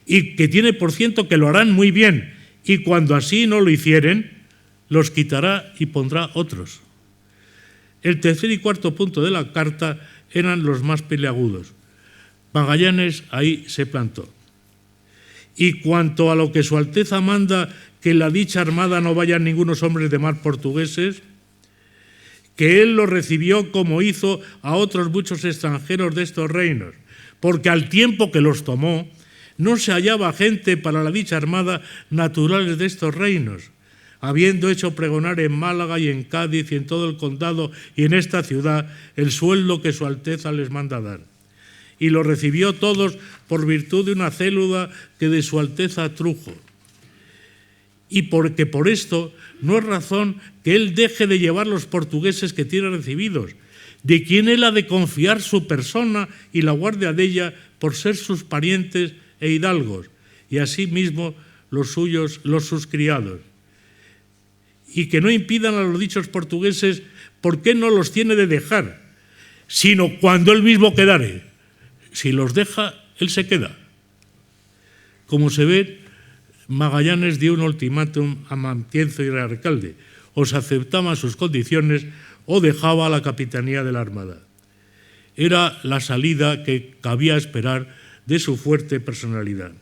y que tiene por ciento que lo harán muy bien, y cuando así no lo hicieren, los quitará y pondrá otros. El tercer y cuarto punto de la carta eran los más peliagudos. Magallanes ahí se plantó. Y cuanto a lo que su Alteza manda, que en la dicha armada no vayan ningunos hombres de mar portugueses, que él lo recibió como hizo a otros muchos extranjeros de estos reinos, porque al tiempo que los tomó, no se hallaba gente para la dicha armada naturales de estos reinos, habiendo hecho pregonar en Málaga y en Cádiz y en todo el condado y en esta ciudad el sueldo que su Alteza les manda dar. Y lo recibió todos por virtud de una cédula que de su Alteza trujo. Y porque por esto no es razón que él deje de llevar los portugueses que tiene recibidos, de quien él ha de confiar su persona y la guardia de ella por ser sus parientes e hidalgos, y asimismo los suyos, sus criados. Y que no impidan a los dichos portugueses, ¿por qué no los tiene de dejar? Sino cuando él mismo quedare. Si los deja, él se queda. Como se ve, Magallanes dio un ultimátum a Matienzo y al alcalde: o se aceptaban sus condiciones o dejaba la capitanía de la Armada. Era la salida que cabía esperar de su fuerte personalidad.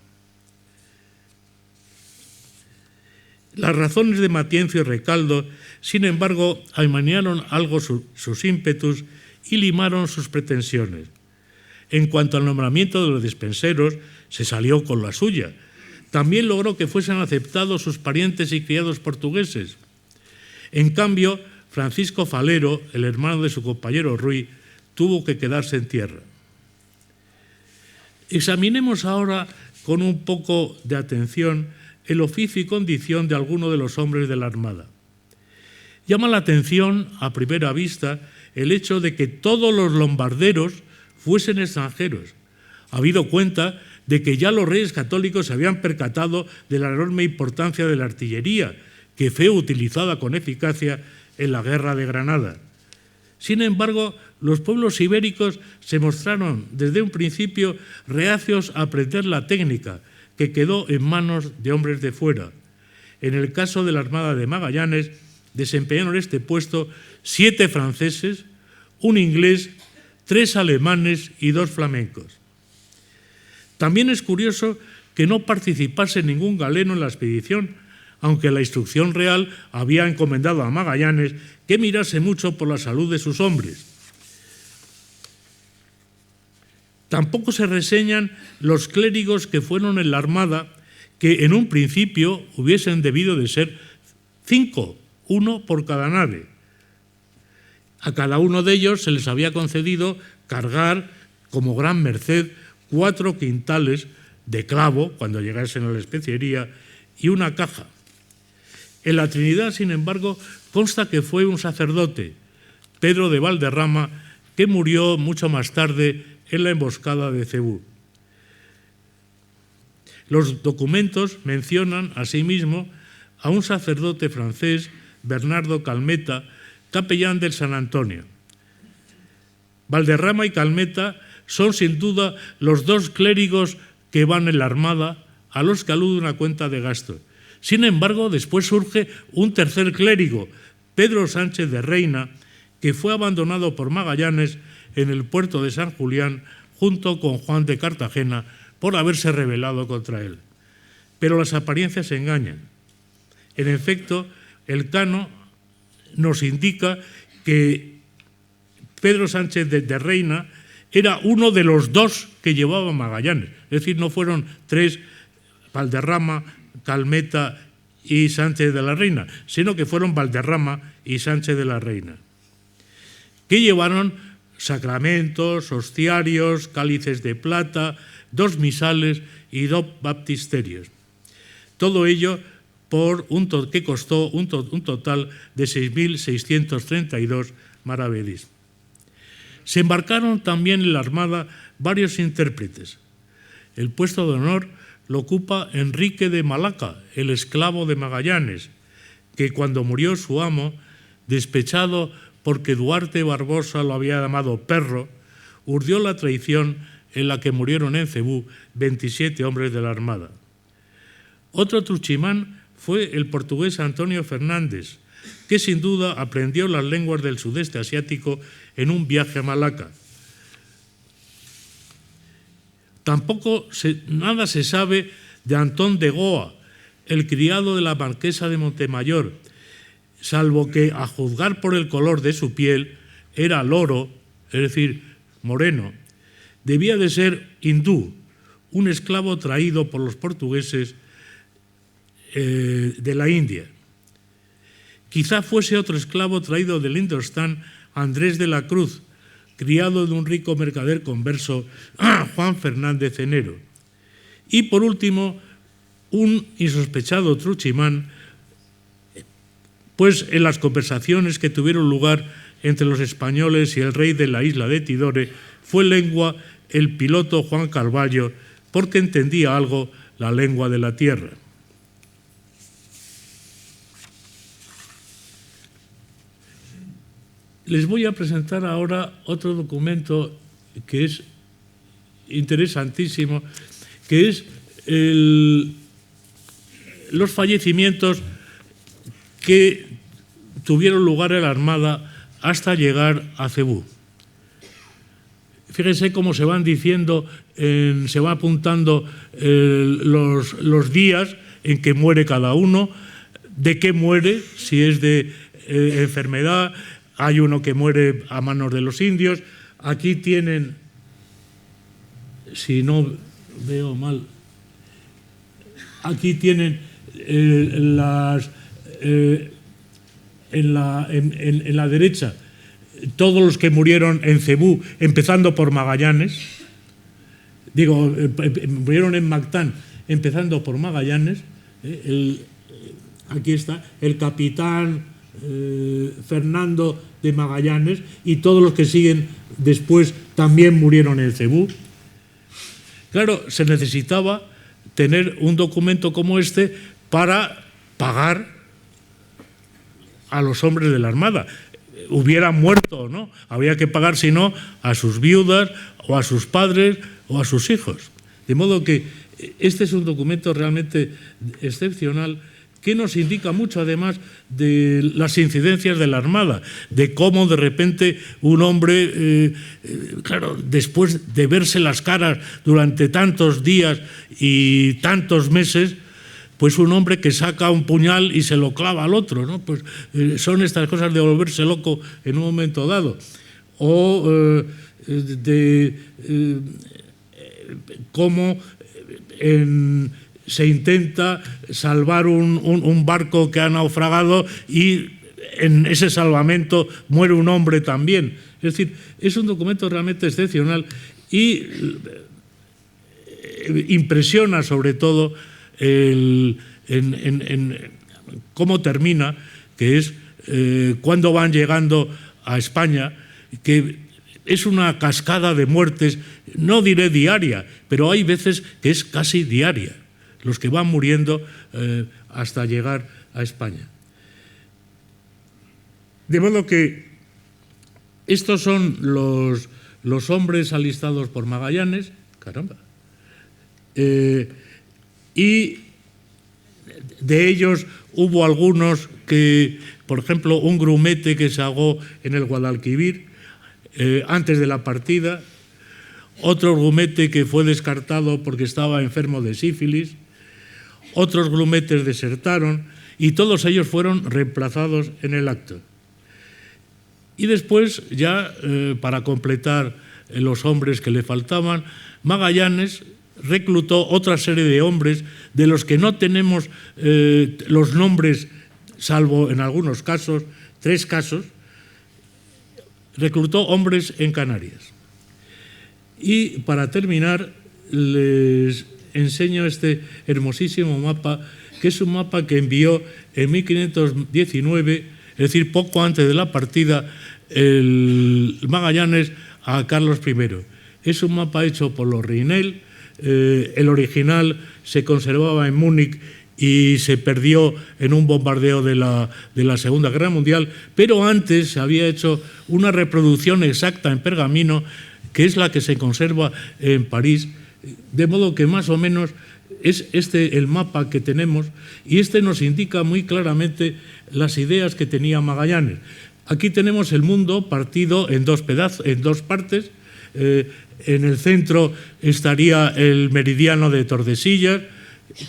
Las razones de Matienzo y Recaldo, sin embargo, amainaron algo sus ímpetus y limaron sus pretensiones. En cuanto al nombramiento de los despenseros, se salió con la suya. También logró que fuesen aceptados sus parientes y criados portugueses. En cambio, Francisco Falero, el hermano de su compañero Ruy, tuvo que quedarse en tierra. Examinemos ahora con un poco de atención el oficio y condición de alguno de los hombres de la Armada. Llama la atención, a primera vista, el hecho de que todos los lombarderos fuesen extranjeros, habido cuenta de que ya los reyes católicos se habían percatado de la enorme importancia de la artillería, que fue utilizada con eficacia en la Guerra de Granada. Sin embargo, los pueblos ibéricos se mostraron desde un principio reacios a aprender la técnica, que quedó en manos de hombres de fuera. En el caso de la Armada de Magallanes, desempeñaron este puesto 7 franceses, un inglés, 3 alemanes y 2 flamencos. También es curioso que no participase ningún galeno en la expedición, aunque la instrucción real había encomendado a Magallanes que mirase mucho por la salud de sus hombres. Tampoco se reseñan los clérigos que fueron en la Armada, que en un principio hubiesen debido de ser 5, 1 por cada nave. A cada uno de ellos se les había concedido cargar como gran merced 4 quintales de clavo cuando llegasen a la especiería y una caja. En la Trinidad, sin embargo, consta que fue un sacerdote, Pedro de Valderrama, que murió mucho más tarde en la emboscada de Cebú. Los documentos mencionan asimismo a un sacerdote francés, Bernardo Calmeta, capellán del San Antonio. Valderrama y Calmeta son sin duda los 2 clérigos que van en la Armada a los que alude una cuenta de gastos. Sin embargo, después surge un tercer clérigo, Pedro Sánchez de Reina, que fue abandonado por Magallanes en el puerto de San Julián junto con Juan de Cartagena por haberse rebelado contra él. Pero las apariencias engañan. En efecto, el cano nos indica que Pedro Sánchez de Reina era uno de los 2 que llevaba Magallanes. Es decir, no fueron 3, Valderrama, Calmeta y Sánchez de la Reina, sino que fueron Valderrama y Sánchez de la Reina, que llevaron sacramentos, hostiarios, cálices de plata, 2 misales y 2 baptisterios. Todo ello que costó un total de 6.632 maravedís. Se embarcaron también en la Armada varios intérpretes. El puesto de honor lo ocupa Enrique de Malaca, el esclavo de Magallanes, que cuando murió su amo, despechado porque Duarte Barbosa lo había llamado perro, urdió la traición en la que murieron en Cebú 27 hombres de la Armada. Otro truchimán fue el portugués Antonio Fernández, que sin duda aprendió las lenguas del sudeste asiático en un viaje a Malaca. Tampoco nada se sabe de Antón de Goa, el criado de la marquesa de Montemayor, salvo que, a juzgar por el color de su piel, era loro, es decir, moreno. Debía de ser hindú, un esclavo traído por los portugueses de la India. Quizá fuese otro esclavo traído del Indostán, Andrés de la Cruz, criado de un rico mercader converso, Juan Fernández Enero. Y por último, un insospechado truchimán, pues en las conversaciones que tuvieron lugar entre los españoles y el rey de la isla de Tidore, fue lengua el piloto Juan Carvalho, porque entendía algo la lengua de la tierra. Les voy a presentar ahora otro documento que es interesantísimo, que es los fallecimientos que tuvieron lugar en la Armada hasta llegar a Cebú. Fíjense cómo se van diciendo, se va apuntando los días en que muere cada uno, de qué muere, si es de enfermedad. Hay uno que muere a manos de los indios. Aquí tienen, si no veo mal, aquí tienen en la derecha todos los que murieron en Cebú, empezando por Magallanes. Murieron en Mactán, empezando por Magallanes. Aquí está el capitán Fernando de Magallanes, y todos los que siguen después también murieron en Cebú. Claro, se necesitaba tener un documento como este para pagar a los hombres de la Armada. Hubieran muerto o no, habría que pagar, si no, a sus viudas o a sus padres o a sus hijos. De modo que este es un documento realmente excepcional, que nos indica mucho, además, de las incidencias de la Armada, de cómo de repente un hombre, claro, después de verse las caras durante tantos días y tantos meses, pues un hombre que saca un puñal y se lo clava al otro, ¿no? Pues son estas cosas de volverse loco en un momento dado. O cómo se intenta salvar un barco que ha naufragado y en ese salvamento muere un hombre también. Es decir, es un documento realmente excepcional y impresiona sobre todo cómo termina, que es cuando van llegando a España, que es una cascada de muertes, no diré diaria, pero hay veces que es casi diaria, los que van muriendo hasta llegar a España. De modo que estos son los hombres alistados por Magallanes, caramba, y de ellos hubo algunos que, por ejemplo, un grumete que se ahogó en el Guadalquivir antes de la partida, otro grumete que fue descartado porque estaba enfermo de sífilis, otros grumetes desertaron y todos ellos fueron reemplazados en el acto. Y después, ya para completar los hombres que le faltaban, Magallanes reclutó otra serie de hombres de los que no tenemos los nombres, salvo en algunos casos, 3 casos. Reclutó hombres en Canarias. Y para terminar, les enseño este hermosísimo mapa, que es un mapa que envió en 1519, es decir, poco antes de la partida, el Magallanes a Carlos I. Es un mapa hecho por los Reinel. El original se conservaba en Múnich y se perdió en un bombardeo de la Segunda Guerra Mundial, pero antes se había hecho una reproducción exacta en pergamino, que es la que se conserva en París, de modo que más o menos es el mapa que tenemos, y nos indica muy claramente las ideas que tenía Magallanes. Aquí tenemos el mundo partido en dos partes. En el centro estaría el meridiano de Tordesillas,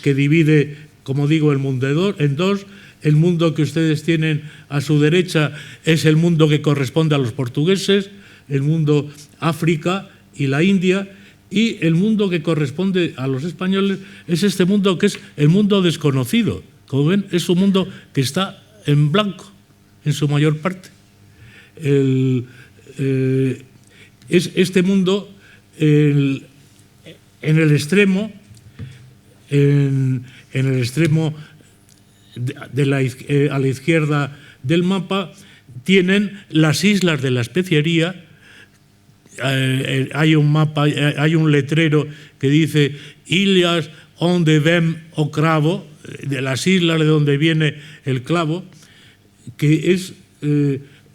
que divide, como digo, el mundo en dos. El mundo que ustedes tienen a su derecha es el mundo que corresponde a los portugueses, el mundo África y la India, y el mundo que corresponde a los españoles es este mundo que es el mundo desconocido. Como ven, es un mundo que está en blanco, en su mayor parte. Es este mundo en el extremo, a la izquierda del mapa, tienen las islas de la especiería. Hay un letrero que dice Illas onde vem o cravo, de las islas de donde viene el clavo, que es,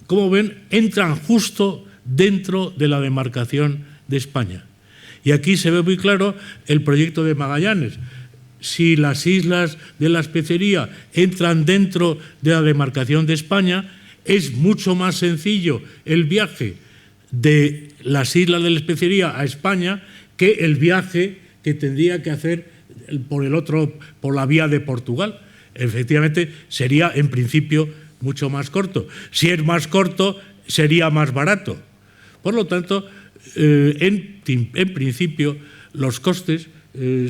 como ven, entran justo dentro de la demarcación de España. Y aquí se ve muy claro el proyecto de Magallanes. Si las islas de la especiería entran dentro de la demarcación de España, es mucho más sencillo el viaje de las islas de la especiería a España que el viaje que tendría que hacer por la vía de Portugal. Efectivamente, sería en principio mucho más corto. Si es más corto, sería más barato. Por lo tanto, en principio, los costes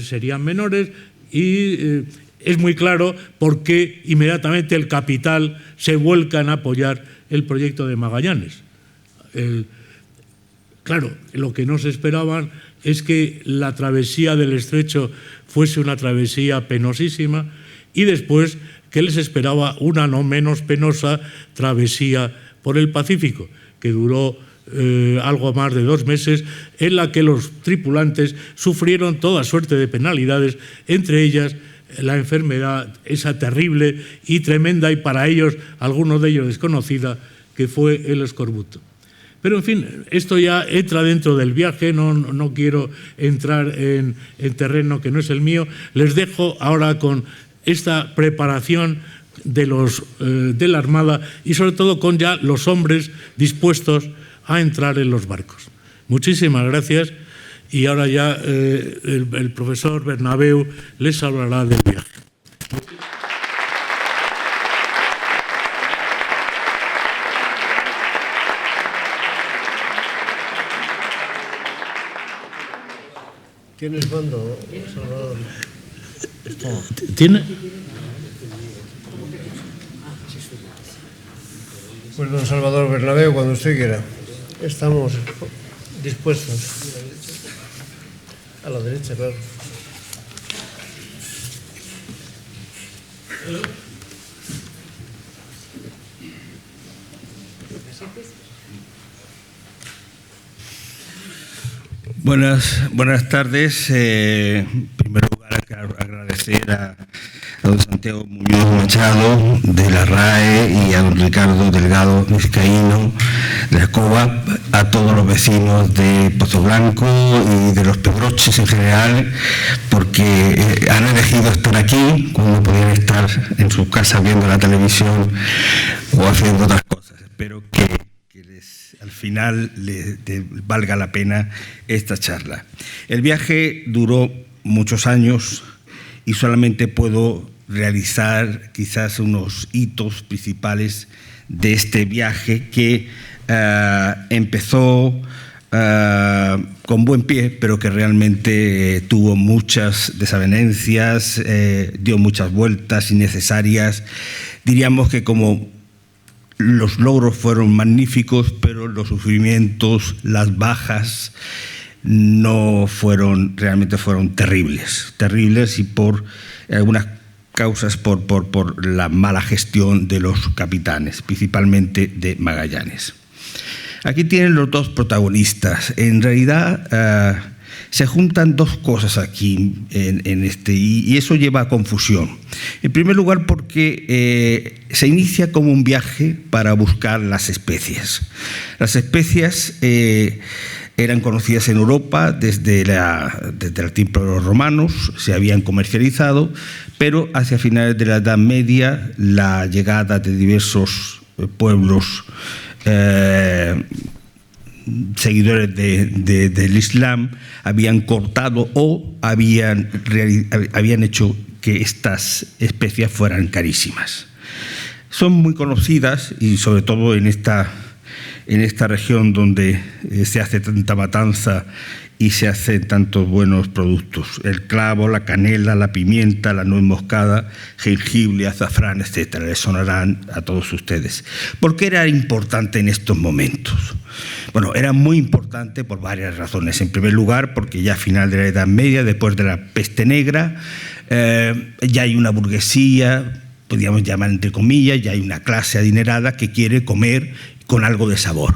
serían menores y es muy claro por qué inmediatamente el capital se vuelca en apoyar el proyecto de Magallanes. Claro, lo que no se esperaban es que la travesía del estrecho fuese una travesía penosísima y después que les esperaba una no menos penosa travesía por el Pacífico, que duró algo más de 2 meses, en la que los tripulantes sufrieron toda suerte de penalidades, entre ellas la enfermedad esa terrible y tremenda, y para ellos, algunos de ellos desconocida, que fue el escorbuto. Pero, en fin, esto ya entra dentro del viaje, no quiero entrar en terreno que no es el mío. Les dejo ahora con esta preparación de la Armada y, sobre todo, con ya los hombres dispuestos a entrar en los barcos. Muchísimas gracias, y ahora ya el profesor Bernabeu les hablará del viaje. ¿Tienes mando, Salvador? ¿Tiene? Pues don Salvador Bernabeu, cuando usted quiera. Estamos dispuestos. A la derecha, claro. Buenas tardes. En primer lugar, agradecer a don Santiago Muñoz Machado de la RAE y a don Ricardo Delgado Vizcaíno de la COBA, a todos los vecinos de Pozo Blanco y de los Pedroches en general, porque han elegido estar aquí cuando podían estar en sus casas viendo la televisión o haciendo otras cosas. Espero que al final les valga la pena esta charla. El viaje duró muchos años y solamente puedo realizar quizás unos hitos principales de este viaje que empezó con buen pie, pero que realmente tuvo muchas desavenencias, dio muchas vueltas innecesarias. Diríamos que como los logros fueron magníficos, pero los sufrimientos, las bajas, realmente fueron terribles, y por algunas causas por la mala gestión de los capitanes, principalmente de Magallanes. Aquí tienen los dos protagonistas. En realidad, se juntan dos cosas aquí y eso lleva a confusión. En primer lugar, porque se inicia como un viaje para buscar las especias. Las especias eran conocidas en Europa desde el tiempo de los romanos, se habían comercializado, pero hacia finales de la Edad Media la llegada de diversos pueblos seguidores del Islam habían cortado o habían hecho que estas especias fueran carísimas. Son muy conocidas y sobre todo en esta región donde se hace tanta matanza y se hacen tantos buenos productos: el clavo, la canela, la pimienta, la nuez moscada, jengibre, azafrán, etcétera. Les sonarán a todos ustedes. ¿Por qué era importante en estos momentos? Bueno, era muy importante por varias razones. En primer lugar, porque ya a final de la Edad Media, después de la peste negra, ya hay una burguesía, podríamos llamar entre comillas, ya hay una clase adinerada que quiere comer con algo de sabor,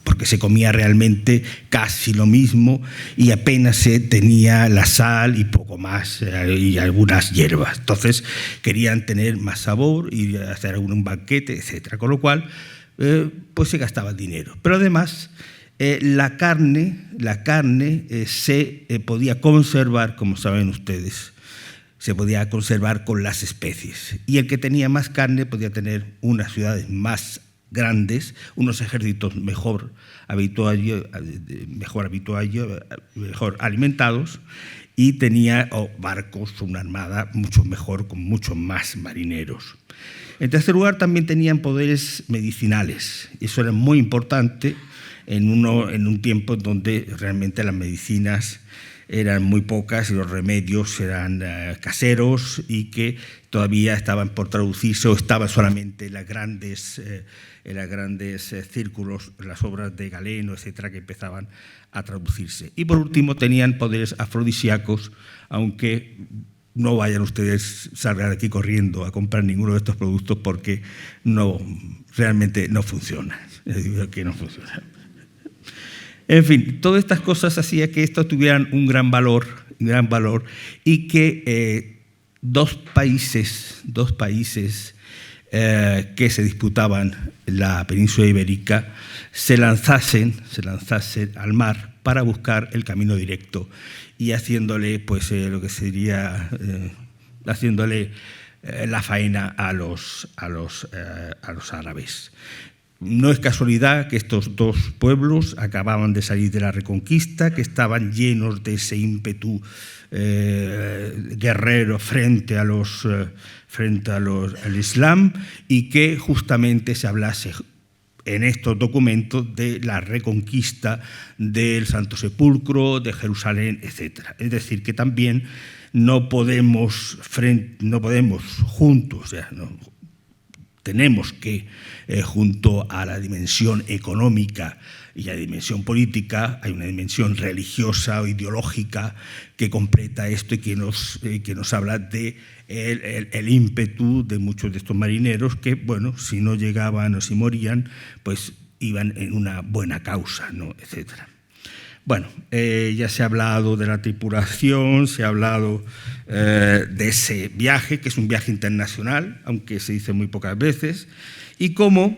porque se comía realmente casi lo mismo y apenas se tenía la sal y poco más, y algunas hierbas. Entonces querían tener más sabor y hacer un banquete, etc. Con lo cual, pues se gastaba dinero. Pero además, la carne se podía conservar, como saben ustedes, se podía conservar con las especies. Y el que tenía más carne podía tener unas ciudades más grandes, unos ejércitos mejor alimentados, y tenía barcos, una armada mucho mejor, con muchos más marineros. En tercer lugar, también tenían poderes medicinales. Eso era muy importante en un tiempo en donde realmente las medicinas eran muy pocas y los remedios eran caseros y que todavía estaban por traducirse o estaban solamente en los grandes círculos, las obras de Galeno, etcétera, que empezaban a traducirse. Y por último, tenían poderes afrodisíacos, aunque no vayan ustedes, salgan aquí corriendo a comprar ninguno de estos productos porque realmente no funciona. Que no funciona. En fin, todas estas cosas hacían que estos tuvieran un gran valor y que dos países que se disputaban la península ibérica se lanzasen al mar para buscar el camino directo y haciéndole pues lo que sería haciéndole la faena a los árabes. No es casualidad que estos dos pueblos acababan de salir de la Reconquista, que estaban llenos de ese ímpetu guerrero frente al Islam, y que justamente se hablase en estos documentos de la reconquista del Santo Sepulcro, de Jerusalén, etc. Es decir, que también no podemos juntos, o sea, tenemos que, junto a la dimensión económica y la dimensión política, hay una dimensión religiosa o ideológica que completa esto y que nos habla de el ímpetu de muchos de estos marineros que, bueno, si no llegaban o si morían, pues iban en una buena causa, ¿no?, etcétera. Bueno, ya se ha hablado de la tripulación, se ha hablado de ese viaje, que es un viaje internacional, aunque se dice muy pocas veces, y cómo,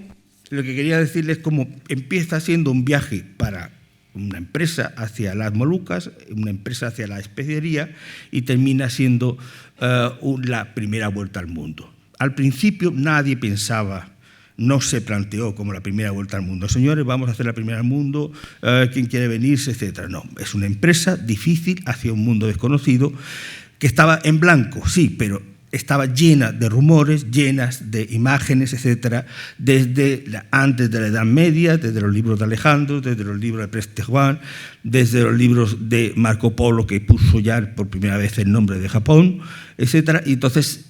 lo que quería decirles, cómo empieza siendo un viaje para una empresa hacia las Molucas, una empresa hacia la especiería, y termina siendo la primera vuelta al mundo. Al principio nadie pensaba, no se planteó como la primera vuelta al mundo. Señores, vamos a hacer la primera al mundo, ¿quién quiere venirse?, etcétera. No, es una empresa difícil hacia un mundo desconocido que estaba en blanco, sí, pero estaba llena de rumores, llenas de imágenes, etcétera, desde antes de la Edad Media, desde los libros de Alejandro, desde los libros de Preste Juan, desde los libros de Marco Polo, que puso ya por primera vez el nombre de Japón, etcétera. Y entonces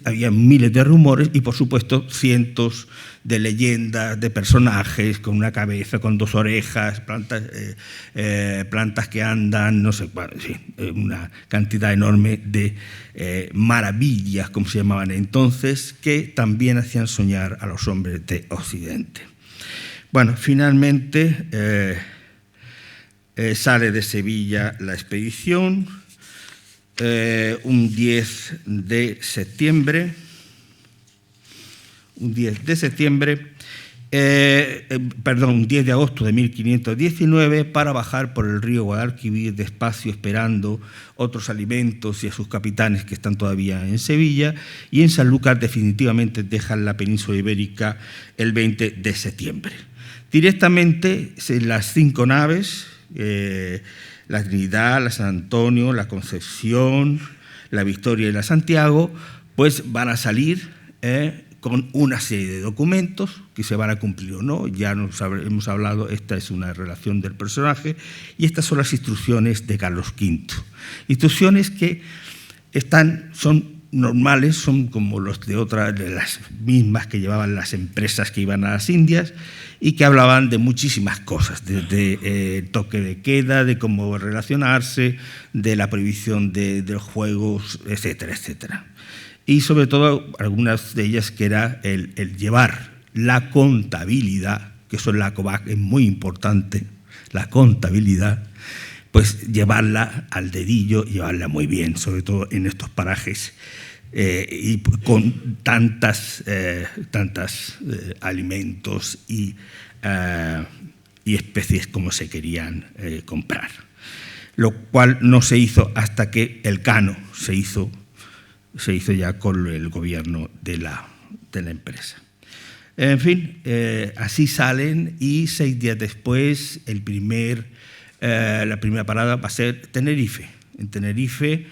había miles de rumores y, por supuesto, cientos de leyendas, de personajes con una cabeza, con dos orejas, plantas que andan, no sé cuál, sí, una cantidad enorme de maravillas, como se llamaban entonces, que también hacían soñar a los hombres de Occidente. Bueno, finalmente sale de Sevilla la expedición un 10 de septiembre. Un 10 de agosto de 1519, para bajar por el río Guadalquivir despacio, esperando otros alimentos y a sus capitanes que están todavía en Sevilla, y en Sanlúcar definitivamente dejan la península ibérica el 20 de septiembre. Directamente las 5 naves, la Trinidad, la San Antonio, la Concepción, la Victoria y la Santiago, pues van a salir con una serie de documentos que se van a cumplir o no. Ya hemos hablado, esta es una relación del personaje, y estas son las instrucciones de Carlos V. Instrucciones que son normales, son como los de las mismas que llevaban las empresas que iban a las Indias, y que hablaban de muchísimas cosas, desde toque de queda, de cómo relacionarse, de la prohibición de los juegos, etcétera, etcétera. Y sobre todo algunas de ellas que era el llevar la contabilidad, que eso en la COVAC es muy importante, la contabilidad, pues llevarla al dedillo, llevarla muy bien, sobre todo en estos parajes y con tantas alimentos y especies como se querían comprar. Lo cual no se hizo hasta que el cano se hizo ya con el gobierno de la empresa. En fin, así salen, y 6 días después la primera parada va a ser Tenerife. En Tenerife,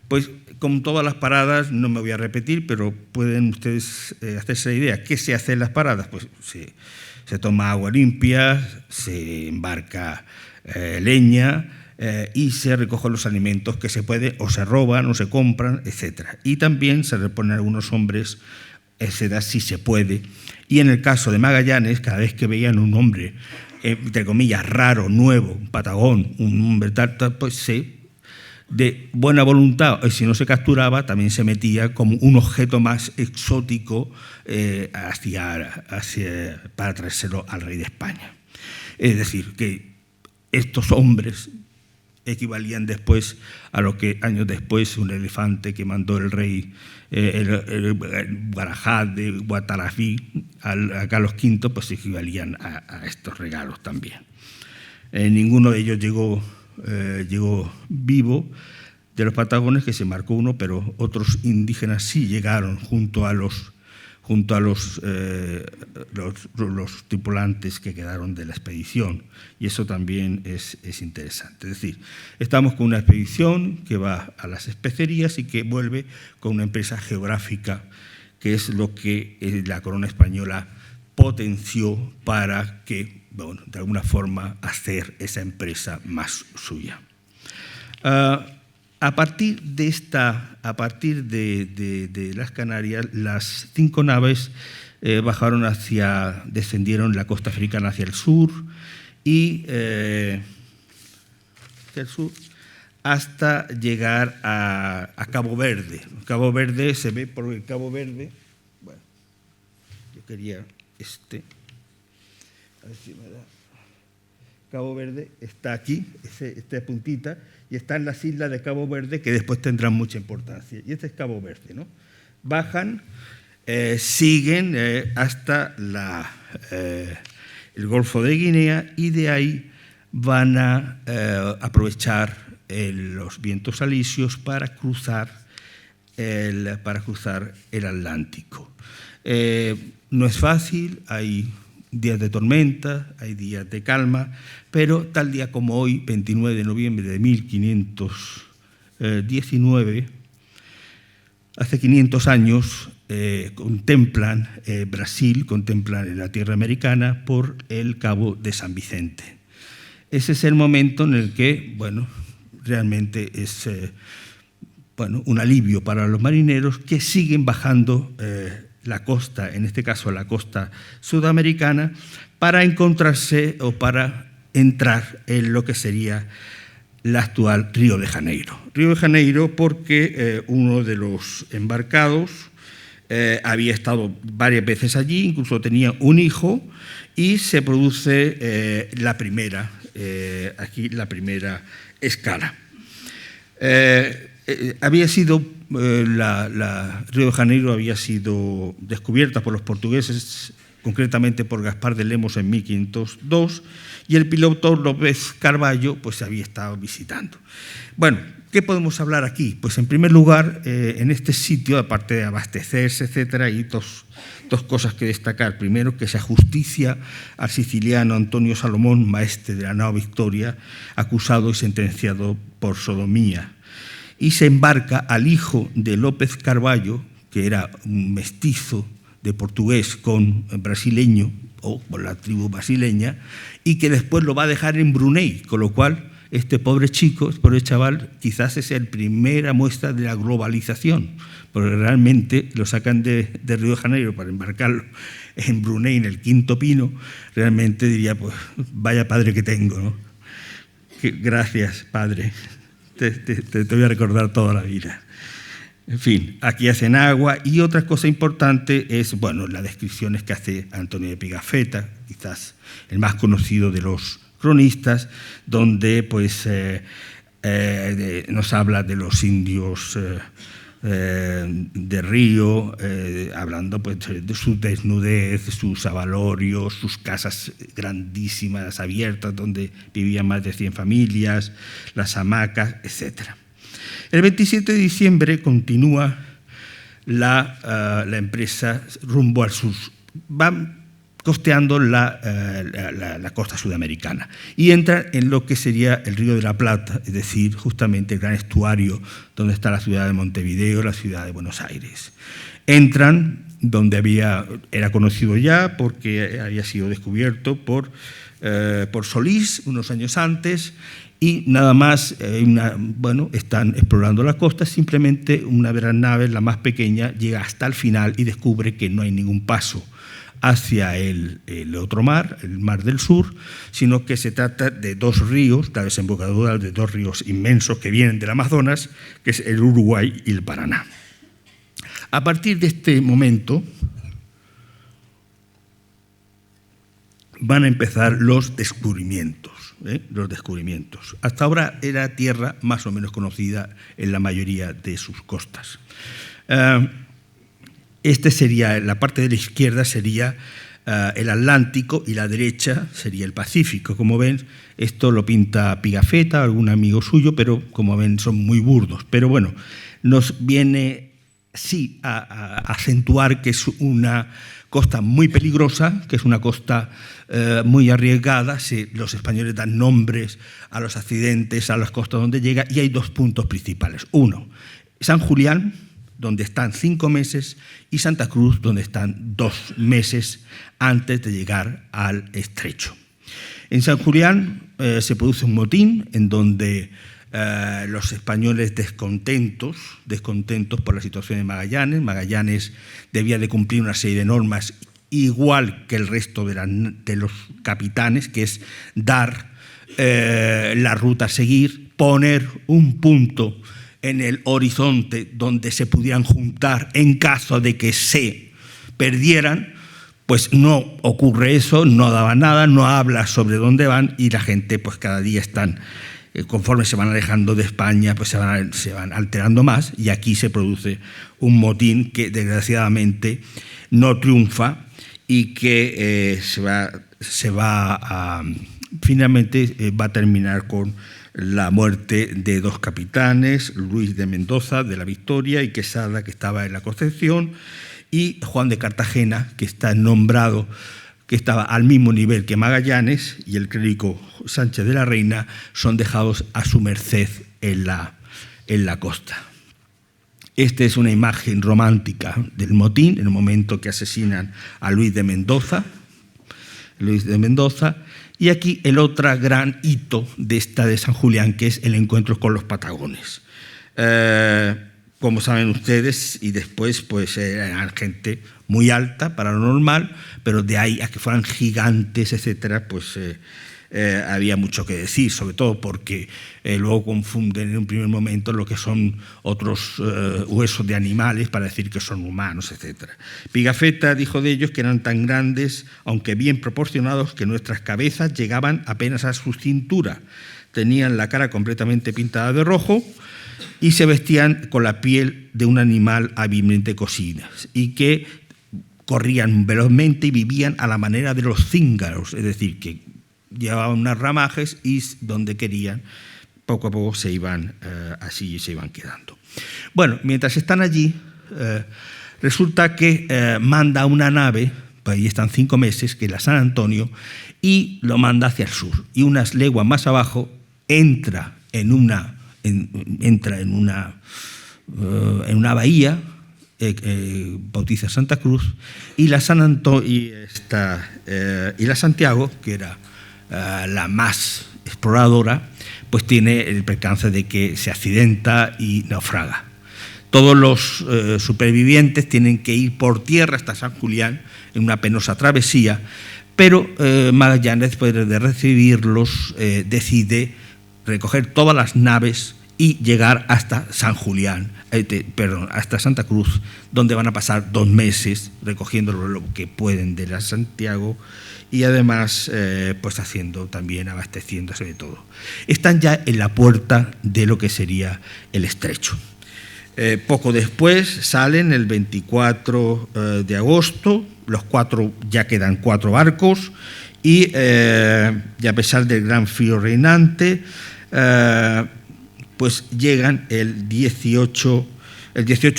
pues como todas las paradas, no me voy a repetir, pero pueden ustedes hacerse la idea. ¿Qué se hace en las paradas? Pues se toma agua limpia, se embarca leña, y se recogen los alimentos que se pueden, o se roban, o se compran, etc. Y también se reponen algunos hombres, etc., si se puede. Y en el caso de Magallanes, cada vez que veían un hombre, entre comillas, raro, nuevo, un patagón, un hombre tal, pues de buena voluntad, y si no se capturaba, también se metía como un objeto más exótico para traérselo al rey de España. Es decir, que estos hombres equivalían después a lo que años después un elefante que mandó el rey el Guarajá de Guatarafí a Carlos V, pues equivalían a estos regalos también. Ninguno de ellos llegó vivo de los patagones, que se marcó uno, pero otros indígenas sí llegaron junto a los tripulantes que quedaron de la expedición, y eso también es interesante. Es decir, estamos con una expedición que va a las especerías y que vuelve con una empresa geográfica, que es lo que la corona española potenció para que, bueno, de alguna forma hacer esa empresa más suya. A partir de las Canarias, las 5 naves descendieron la costa africana hacia el sur y hasta llegar a Cabo Verde. Cabo Verde se ve por el Cabo Verde. Bueno, yo quería a ver si me da. Cabo Verde está aquí, esta puntita, y están las islas de Cabo Verde, que después tendrán mucha importancia. Y este es Cabo Verde, ¿no? Bajan, siguen hasta el Golfo de Guinea, y de ahí van a aprovechar los vientos alisios para cruzar el Atlántico. No es fácil, hay días de tormenta, hay días de calma, pero tal día como hoy, 29 de noviembre de 1519, hace 500 años, contemplan Brasil, contemplan la tierra americana por el Cabo de San Vicente. Ese es el momento en el que, bueno, realmente es un alivio para los marineros que siguen bajando la costa, en este caso la costa sudamericana, para encontrarse o para entrar en lo que sería la actual Río de Janeiro. Río de Janeiro porque uno de los embarcados había estado varias veces allí, incluso tenía un hijo, y se produce la primera aquí la primera escala. Había sido, Río de Janeiro había sido descubierta por los portugueses, concretamente por Gaspar de Lemos en 1502, y el piloto López Carvalho pues había estado visitando. Bueno, ¿qué podemos hablar aquí? Pues en primer lugar, en este sitio, aparte de abastecerse, etcétera, hay dos cosas que destacar. Primero, que se ajusticia al siciliano Antonio Salomón, maestre de la nao Victoria, acusado y sentenciado por sodomía. Y se embarca al hijo de López Carvalho, que era un mestizo de portugués con brasileño, o por la tribu brasileña, y que después lo va a dejar en Brunei, con lo cual este pobre chico, este pobre chaval, quizás es la primera muestra de la globalización, porque realmente lo sacan de Río de Janeiro para embarcarlo en Brunei, en el Quinto Pino. Realmente diría, pues vaya padre que tengo, ¿no? Gracias, padre, te voy a recordar toda la vida. En fin, aquí hacen agua, y otra cosa importante es, bueno, las descripciones que hace Antonio de Pigafetta, quizás el más conocido de los cronistas, donde pues nos habla de los indios de Río, hablando pues de su desnudez, sus avalorios, sus casas grandísimas, abiertas, donde vivían más de 100 familias, las hamacas, etcétera. El 27 de diciembre continúa la empresa rumbo al sur. Van costeando la costa sudamericana y entra en lo que sería el Río de la Plata, es decir, justamente el gran estuario donde está la ciudad de Montevideo, la ciudad de Buenos Aires. Entran donde era conocido ya porque había sido descubierto por Solís unos años antes. Y nada más, están explorando la costa, simplemente una de las naves, la más pequeña, llega hasta el final y descubre que no hay ningún paso hacia el otro mar, el Mar del Sur, sino que se trata de dos ríos, la desembocadura de dos ríos inmensos que vienen del Amazonas, que es el Uruguay y el Paraná. A partir de este momento van a empezar los descubrimientos. Los descubrimientos. Hasta ahora era tierra más o menos conocida en la mayoría de sus costas. La parte de la izquierda sería el Atlántico y la derecha sería el Pacífico. Como ven, esto lo pinta Pigafetta, algún amigo suyo, pero como ven son muy burdos. Pero bueno, nos viene sí a acentuar que es una costa muy peligrosa, que es una costa muy arriesgada. Los españoles dan nombres a los accidentes, a las costas donde llega, y hay dos puntos principales. Uno, San Julián, donde están 5 meses, y Santa Cruz, donde están 2 meses antes de llegar al estrecho. En San Julián se produce un motín en donde los españoles descontentos por la situación de Magallanes debía de cumplir una serie de normas igual que el resto de los capitanes, que es dar la ruta a seguir, poner un punto en el horizonte donde se pudieran juntar en caso de que se perdieran. Pues no ocurre eso, no daba nada, no habla sobre dónde van, y la gente pues cada día están, conforme se van alejando de España, pues se van alterando más, y aquí se produce un motín que desgraciadamente no triunfa y que finalmente va a terminar con la muerte de 2 capitanes, Luis de Mendoza de la Victoria y Quesada, que estaba en la Concepción, y Juan de Cartagena, que está nombrado, que estaba al mismo nivel que Magallanes, y el clérigo Sánchez de la Reina, son dejados a su merced en la costa. Esta es una imagen romántica del motín, en el momento que asesinan a Luis de Mendoza. Y aquí el otro gran hito de San Julián, que es el encuentro con los patagones. Como saben ustedes, y después pues eran gente muy alta para lo normal, pero de ahí a que fueran gigantes, etcétera, pues había mucho que decir, sobre todo porque luego confunden en un primer momento lo que son otros huesos de animales para decir que son humanos, etc. Pigafetta dijo de ellos que eran tan grandes, aunque bien proporcionados, que nuestras cabezas llegaban apenas a su cintura. Tenían la cara completamente pintada de rojo y se vestían con la piel de un animal hábilmente cosida, y que corrían velozmente y vivían a la manera de los cíngaros, es decir, que llevaban unas ramajes y donde querían, poco a poco se iban así se iban quedando. Bueno, mientras están allí, resulta que manda una nave, pues ahí están 5 meses, que es la San Antonio, y lo manda hacia el sur. Y unas leguas más abajo entra en una bahía, bautiza Santa Cruz, y la Santiago, que era la más exploradora, pues tiene el percance de que se accidenta y naufraga. Todos los supervivientes tienen que ir por tierra hasta San Julián en una penosa travesía, pero Magallanes, después de recibirlos, decide recoger todas las naves y llegar hasta hasta Santa Cruz, donde van a pasar 2 meses recogiendo lo que pueden de la Santiago y además pues abasteciéndose de todo. Están ya en la puerta de lo que sería el estrecho. Poco después salen el 24 de agosto, ya quedan 4 barcos y a pesar del gran frío reinante, pues llegan el 18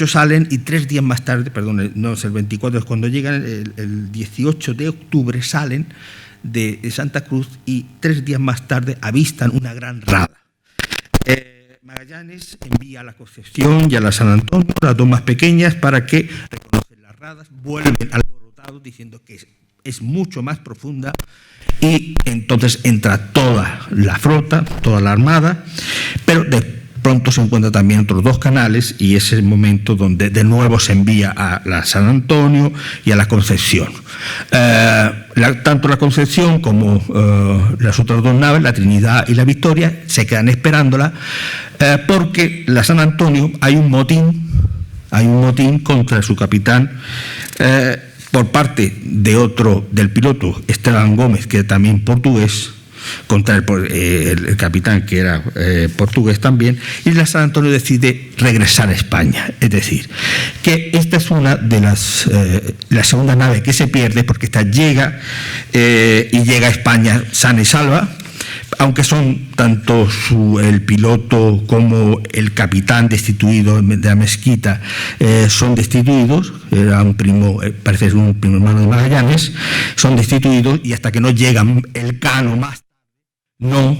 salen y 3 días más tarde, perdón, no es el 24, es cuando llegan, el 18 de octubre salen de Santa Cruz y 3 días más tarde avistan una gran rada. Magallanes envía a la Concepción y a la San Antonio, las 2 más pequeñas, para que reconocen las radas, vuelven alborotados diciendo que es mucho más profunda, y entonces entra toda la flota, toda la armada, pero de pronto se encuentran también otros 2 canales, y es el momento donde de nuevo se envía a la San Antonio y a la Concepción. Tanto la Concepción como las otras 2 naves, la Trinidad y la Victoria, se quedan esperándola, porque la San Antonio hay un motín contra su capitán, por parte del piloto Esteban Gómez, que era también portugués, contra el capitán, que era portugués también, y la San Antonio decide regresar a España. Es decir, que esta es una de la segunda nave que se pierde, porque esta llega a España sana y salva, aunque son tanto el piloto como el capitán destituido de la Mezquita, son destituidos. Era parece ser un primo hermano de Magallanes, son destituidos, y hasta que no llegan el Cano más no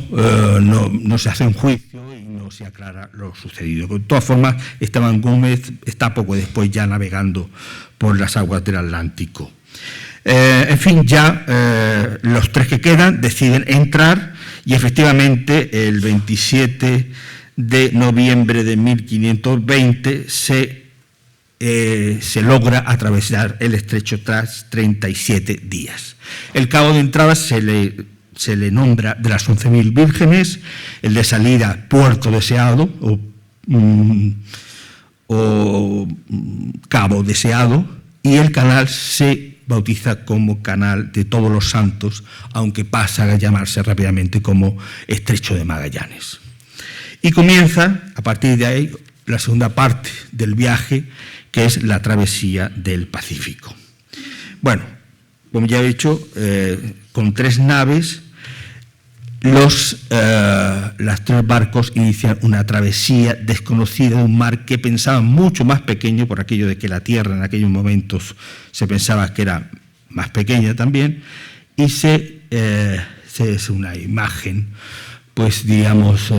se hace un juicio y no se aclara lo sucedido. De todas formas, Esteban Gómez está poco después ya navegando por las aguas del Atlántico. En fin, ya los 3 que quedan deciden entrar, y efectivamente el 27 de noviembre de 1520 se logra atravesar el estrecho tras 37 días. El cabo de entrada se le nombra de las 11.000 vírgenes, el de salida Puerto Deseado o Cabo Deseado, y el canal se bautiza como Canal de Todos los Santos, aunque pasa a llamarse rápidamente como Estrecho de Magallanes. Y comienza, a partir de ahí, la segunda parte del viaje, que es la travesía del Pacífico. Bueno, como ya he dicho, con 3 naves, los 3 barcos inician una travesía desconocida de un mar que pensaban mucho más pequeño, por aquello de que la Tierra en aquellos momentos se pensaba que era más pequeña también, y es una imagen, pues digamos,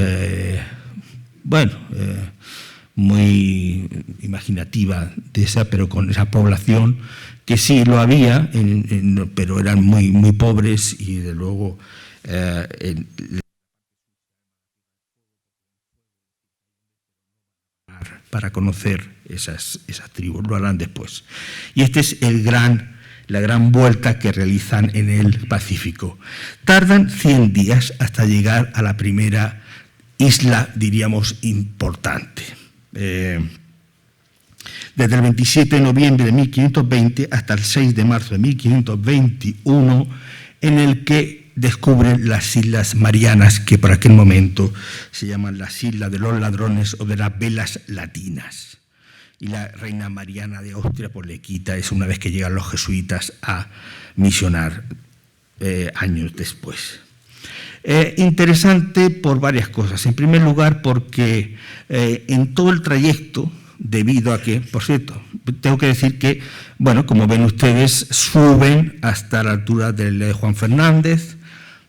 muy imaginativa de esa, pero con esa población que sí lo había, pero eran muy, muy pobres, y de luego para conocer esas tribus, lo harán después. Y este es el gran la gran vuelta que realizan en el Pacífico. Tardan 100 días hasta llegar a la primera isla, diríamos, importante. Desde el 27 de noviembre de 1520 hasta el 6 de marzo de 1521, en el que descubren las Islas Marianas, que por aquel momento se llaman las Islas de los Ladrones o de las Velas Latinas. Y la reina Mariana de Austria pues le quita eso una vez que llegan los jesuitas a misionar años después. Interesante por varias cosas. En primer lugar, porque en todo el trayecto, debido a que, por cierto, tengo que decir que, bueno, como ven ustedes, suben hasta la altura del Juan Fernández,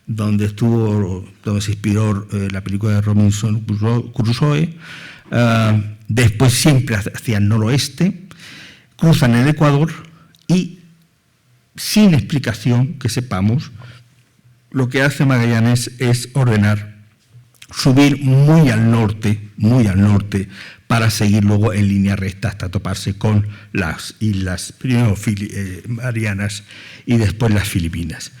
donde se inspiró la película de Robinson Crusoe. Después siempre hacia el noroeste, cruzan el Ecuador y, sin explicación que sepamos, lo que hace Magallanes es ordenar subir muy al norte, para seguir luego en línea recta hasta toparse con las islas, primero Marianas y después las Filipinas.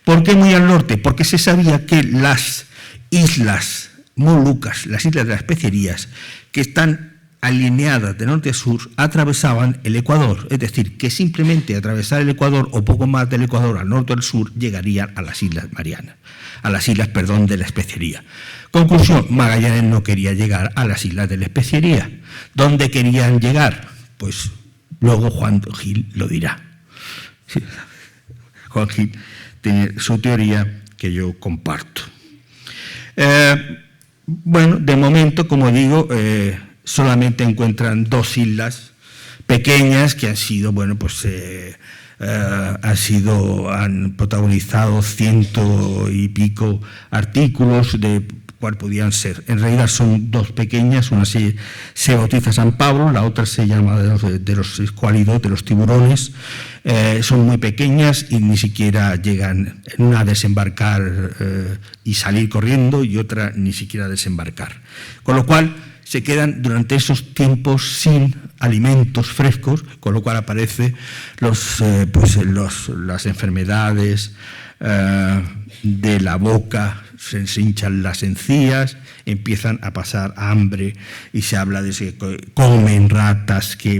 ¿Por qué muy al norte? Porque se sabía que las islas Molucas, las islas de las Especierías, que están alineadas de norte a sur, atravesaban el Ecuador, es decir, que simplemente atravesar el Ecuador o poco más del Ecuador al norte o al sur llegarían a las Islas Marianas, a las islas, de la Especiería. Conclusión, Magallanes no quería llegar a las islas de la Especiería. ¿Dónde querían llegar? Pues luego Juan Gil lo dirá. Sí. Juan Gil tiene su teoría que yo comparto. Bueno, de momento, como digo, solamente encuentran 2 islas pequeñas que han sido, bueno, pues han protagonizado 100 y pico artículos de cuál podían ser. En realidad son 2 pequeñas, una se bautiza San Pablo, la otra se llama de los escuálidos, de los tiburones. Son muy pequeñas y ni siquiera llegan, una a desembarcar y salir corriendo y otra ni siquiera a desembarcar. Con lo cual se quedan durante esos tiempos sin alimentos frescos, con lo cual aparecen las enfermedades de la boca, se hinchan las encías, empiezan a pasar hambre y se habla de que comen ratas que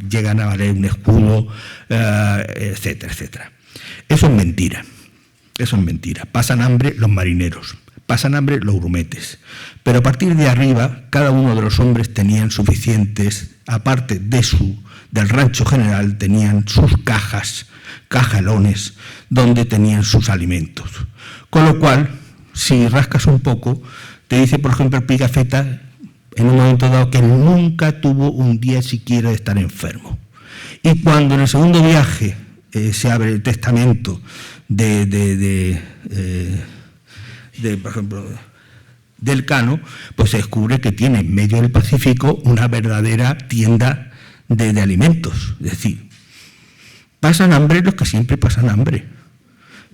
llegan a valer un escudo, etcétera, etcétera. Eso es mentira. Pasan hambre los marineros. Pasan hambre los grumetes, pero a partir de arriba cada uno de los hombres tenían suficientes, aparte del rancho general, tenían sus cajalones, donde tenían sus alimentos. Con lo cual, si rascas un poco, te dice, por ejemplo, el Pigafetta, en un momento dado, que nunca tuvo un día siquiera de estar enfermo. Y cuando en el segundo viaje se abre el testamento por ejemplo, del Cano, pues se descubre que tiene en medio del Pacífico una verdadera tienda de alimentos. Es decir, pasan hambre los que siempre pasan hambre.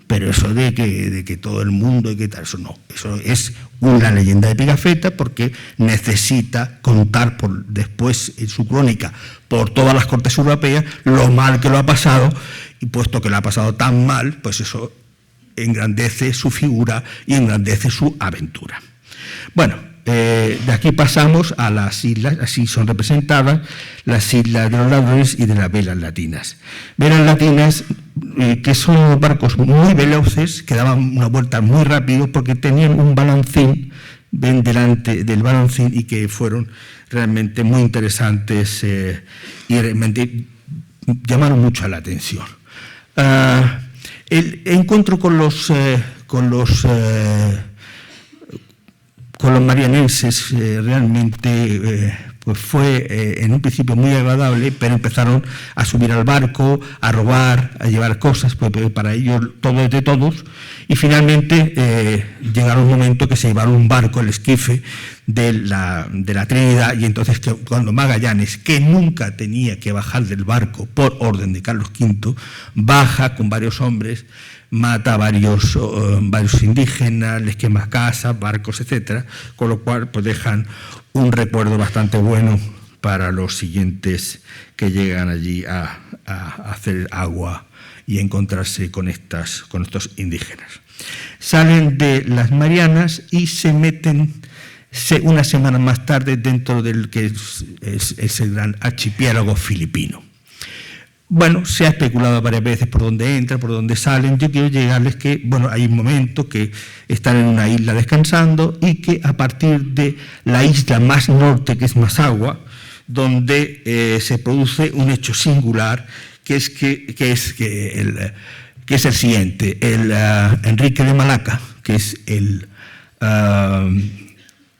Pero eso de que todo el mundo y que tal, eso no. Eso es una leyenda de Pigafetta porque necesita contar después en su crónica por todas las cortes europeas lo mal que lo ha pasado, y puesto que lo ha pasado tan mal, pues eso engrandece su figura y engrandece su aventura. Bueno, de aquí pasamos a las islas, así son representadas, las Islas de los Ladrones y de las Velas Latinas. Velas Latinas, que son barcos muy veloces, que daban una vuelta muy rápido porque tenían un balancín ven delante del balancín y que fueron realmente muy interesantes y realmente llamaron mucho la atención. El encuentro con los marianenses realmente pues fue en un principio muy agradable, pero empezaron a subir al barco, a robar, a llevar cosas, pues para ellos todo es de todos, y finalmente llegaron un momento que se llevaron un barco, el esquife de la Trinidad, y entonces cuando Magallanes, que nunca tenía que bajar del barco por orden de Carlos V, baja con varios hombres, mata a varios indígenas, les quema casas, barcos, etcétera, con lo cual pues dejan un recuerdo bastante bueno para los siguientes que llegan allí a a hacer agua y a encontrarse con estos indígenas. Salen de las Marianas y se meten una semana más tarde dentro del que es el gran archipiélago filipino. Bueno, se ha especulado varias veces por dónde entran, por dónde salen. Yo quiero llegarles que, bueno, hay un momento que están en una isla descansando y que a partir de la isla más norte, que es Masagua, donde se produce un hecho singular, que es el siguiente. Enrique de Malaca, que es el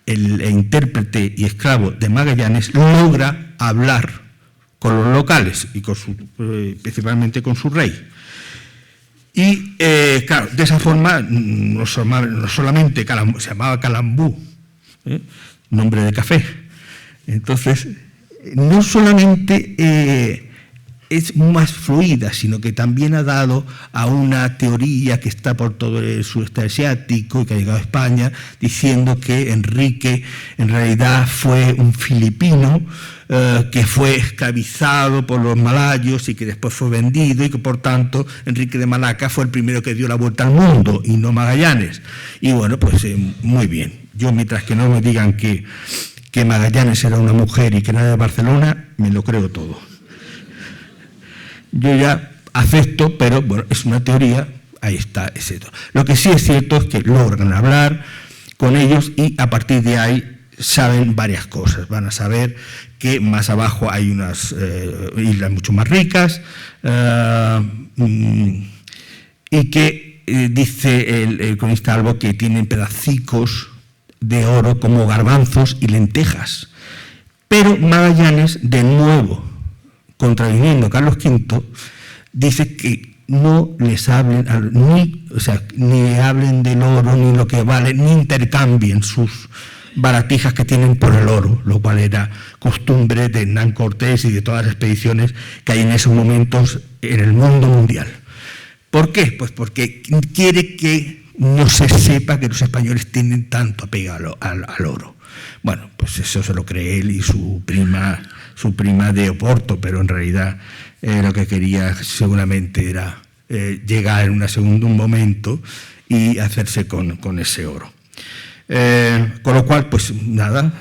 intérprete y esclavo de Magallanes, logra hablar con los locales y principalmente con su rey. Y claro, de esa forma no solamente se llamaba Calambú, nombre de café. Entonces, no solamente es más fluida, sino que también ha dado a una teoría que está por todo el sudeste asiático y que ha llegado a España, diciendo que Enrique en realidad fue un filipino que fue esclavizado por los malayos y que después fue vendido, y que por tanto Enrique de Malaca fue el primero que dio la vuelta al mundo y no Magallanes. Y bueno, pues muy bien. Yo, mientras que no me digan que Magallanes era una mujer y que era de Barcelona, me lo creo todo. Yo ya acepto, pero bueno, es una teoría, ahí está, etc. Lo que sí es cierto es que logran hablar con ellos y a partir de ahí saben varias cosas. Van a saber que más abajo hay unas islas mucho más ricas y que dice el cronista Albo que tienen pedacicos de oro como garbanzos y lentejas. Pero Magallanes, de nuevo, contraviniendo a Carlos V, dice que no les hablen, ni hablen del oro, ni lo que vale, ni intercambien sus baratijas que tienen por el oro, lo cual era costumbre de Hernán Cortés y de todas las expediciones que hay en esos momentos en el mundo mundial. ¿Por qué? Pues porque quiere que no se sepa que los españoles tienen tanto apego al oro. Bueno, pues eso se lo cree él y su prima de Oporto, pero en realidad lo que quería seguramente era llegar en un momento y hacerse con ese oro. Con lo cual, pues nada,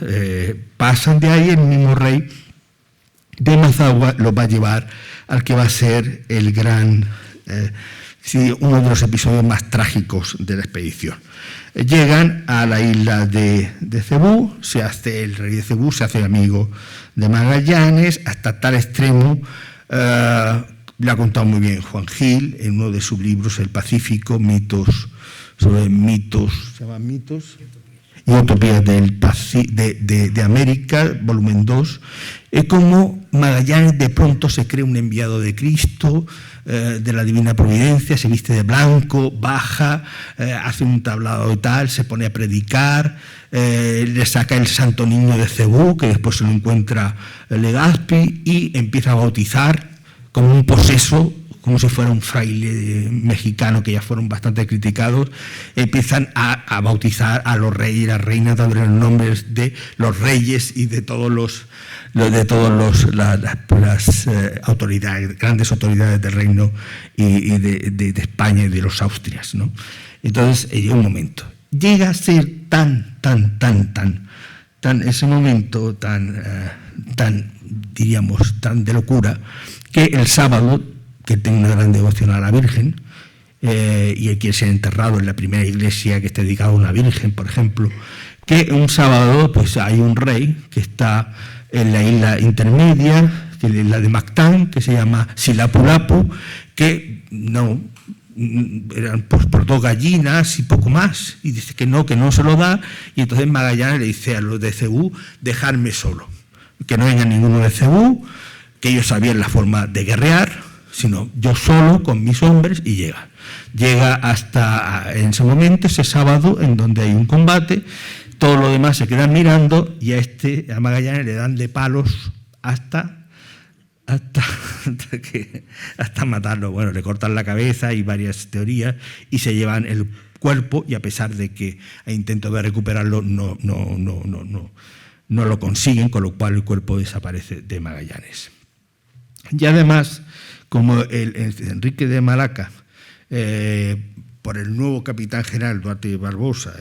pasan de ahí. El mismo rey de Mazagua los va a llevar al que va a ser el gran, uno de los episodios más trágicos de la expedición. Llegan a la isla de Cebú, el rey de Cebú se hace amigo de Magallanes hasta tal extremo, le ha contado muy bien Juan Gil en uno de sus libros, El Pacífico, sobre mitos, ¿se llaman mitos? Y utopías de América, volumen 2, es como Magallanes de pronto se cree un enviado de Cristo, de la Divina Providencia, se viste de blanco, baja, hace un tablado y tal, se pone a predicar, le saca el Santo Niño de Cebú, que después se lo encuentra Legazpi, y empieza a bautizar como un poseso, como si fuera un fraile mexicano, que ya fueron bastante criticados. Empiezan a bautizar a los reyes y las reinas, dándole los nombres de los reyes y de todas las autoridades, grandes autoridades del reino y de España y de los Austrias, ¿no? Entonces llega un momento, llega a ser tan ese momento diríamos tan de locura, que el sábado, que tenga una gran devoción a la Virgen, y él quiere ser enterrado en la primera iglesia que esté dedicada a una Virgen, por ejemplo, que un sábado pues hay un rey que está en la isla intermedia, que es la de Mactán, que se llama Silapulapu, que no eran por 2 gallinas y poco más, y dice que no se lo da, y entonces Magallanes le dice a los de Cebú, dejarme solo, que no venga ninguno de Cebú, que ellos sabían la forma de guerrear, sino yo solo con mis hombres, y llega hasta en ese momento, ese sábado, en donde hay un combate. Todos los demás se quedan mirando y a Magallanes le dan de palos hasta matarlo. Bueno, le cortan la cabeza y varias teorías, y se llevan el cuerpo, y a pesar de que hay intentos de recuperarlo, no lo consiguen, con lo cual el cuerpo desaparece de Magallanes. Y además, como el Enrique de Malaca, por el nuevo capitán general Duarte Barbosa,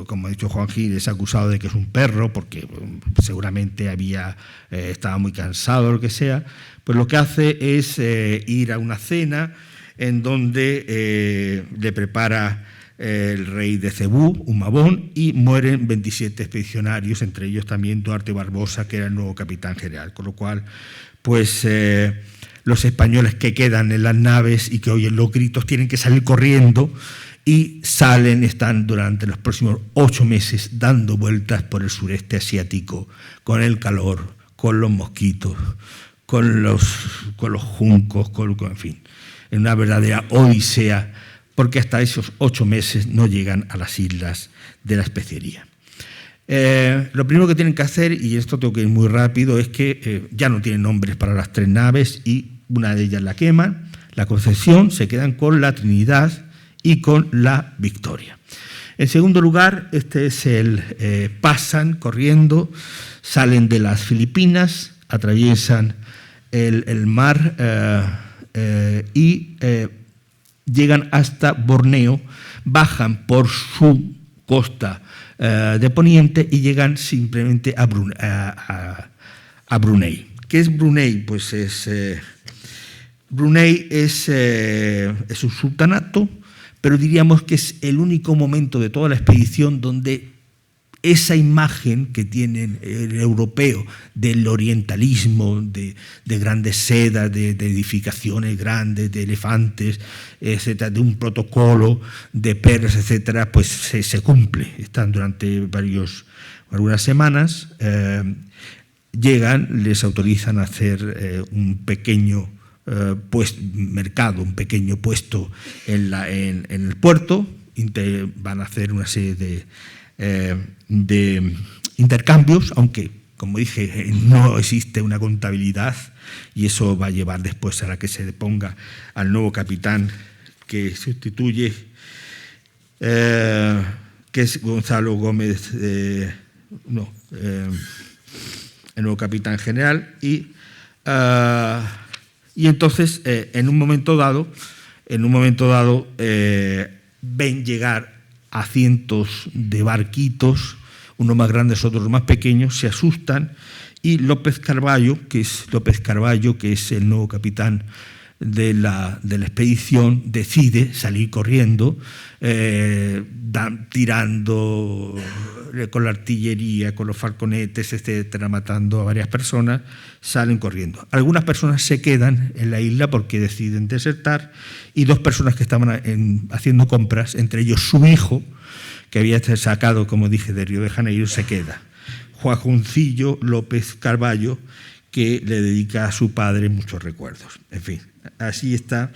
como ha dicho Juan Gil, es acusado de que es un perro porque seguramente estaba muy cansado o lo que sea, pues lo que hace es ir a una cena en donde le prepara el rey de Cebú, Humabón, y mueren 27 expedicionarios, entre ellos también Duarte Barbosa, que era el nuevo capitán general, con lo cual pues los españoles que quedan en las naves y que oyen los gritos tienen que salir corriendo y están durante los próximos 8 meses dando vueltas por el sureste asiático, con el calor, con los mosquitos, con los juncos, en fin, en una verdadera odisea, porque hasta esos 8 meses no llegan a las islas de la especiería. Lo primero que tienen que hacer, y esto tengo que ir muy rápido, es que ya no tienen nombres para las 3 naves y una de ellas la queman, la Concepción, se quedan con la Trinidad y con la Victoria. En segundo lugar, pasan corriendo, salen de las Filipinas, atraviesan el mar y llegan hasta Borneo, bajan por su costa de poniente y llegan simplemente a Brunei. ¿Qué es Brunei? Pues Brunei es un sultanato, pero diríamos que es el único momento de toda la expedición donde esa imagen que tiene el europeo del orientalismo, de grandes sedas, de edificaciones grandes, de elefantes, etcétera, de un protocolo, de perros, etcétera, pues se cumple. Están durante algunas semanas, llegan, les autorizan a hacer un pequeño mercado, un pequeño puesto en el puerto, van a hacer una serie de intercambios, aunque, como dije, no existe una contabilidad y eso va a llevar después a la que se ponga al nuevo capitán que sustituye, que es Gonzalo Gómez, el nuevo capitán general, y entonces en un momento dado ven llegar a cientos de barquitos, unos más grandes, otros más pequeños, se asustan y López Carballo, que es el nuevo capitán de la expedición, decide salir corriendo, tirando con la artillería, con los falconetes, etcétera, matando a varias personas, salen corriendo. Algunas personas se quedan en la isla porque deciden desertar y 2 personas que estaban haciendo compras, entre ellos su hijo, que había sacado, como dije, de Río de Janeiro, se queda. Juajoncillo López Carballo, que le dedica a su padre muchos recuerdos. En fin, así está.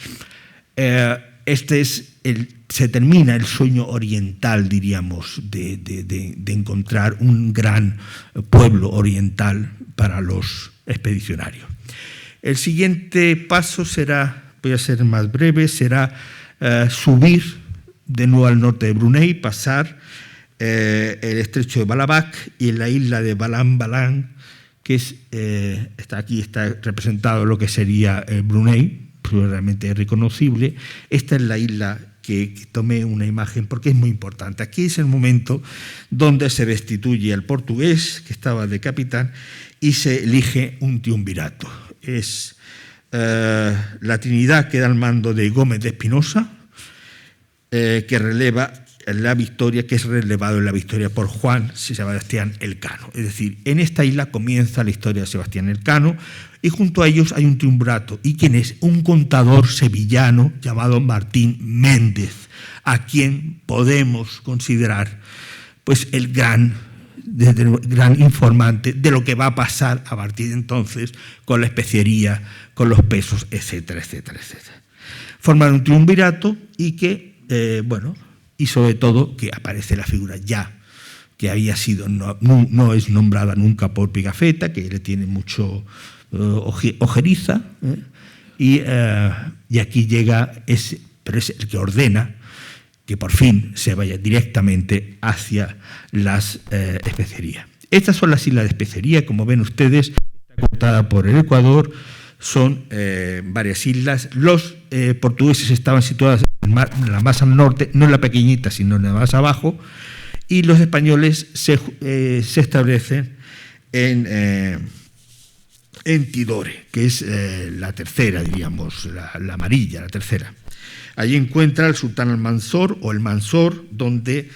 Se termina el sueño oriental, diríamos, de encontrar un gran pueblo oriental para los expedicionarios. El siguiente paso será, voy a ser más breve, será subir de nuevo al norte de Brunei, pasar el estrecho de Balabac y en la isla de Balam Balam, que está representado lo que sería Brunei, realmente reconocible. Esta es la isla que tomé una imagen porque es muy importante. Aquí es el momento donde se destituye al portugués, que estaba de capitán, y se elige un triunvirato. La Trinidad queda al mando de Gómez de Espinosa, que releva la Victoria, que es relevado en la Victoria por Juan Sebastián Elcano. Es decir, en esta isla comienza la historia de Sebastián Elcano y junto a ellos hay un triunvirato. ¿Y quién es? Un contador sevillano llamado Martín Méndez, a quien podemos considerar pues el gran informante de lo que va a pasar a partir de entonces con la especiería, con los pesos, etcétera, etcétera, etcétera. Forman un triunvirato y que, y sobre todo que aparece la figura ya, que había sido, no es nombrada nunca por Pigafetta, que le tiene mucho ojeriza, y aquí llega pero es el que ordena que por fin se vaya directamente hacia las especerías. Estas son las islas de especería, como ven ustedes, está cortada por el Ecuador, son varias islas. Los portugueses estaban situados en la más al norte, no en la pequeñita, sino en la más abajo, y los españoles se establecen en Tidore, que es la tercera, diríamos, la amarilla, la tercera. Allí encuentra el sultán Almanzor o el Mansor, donde,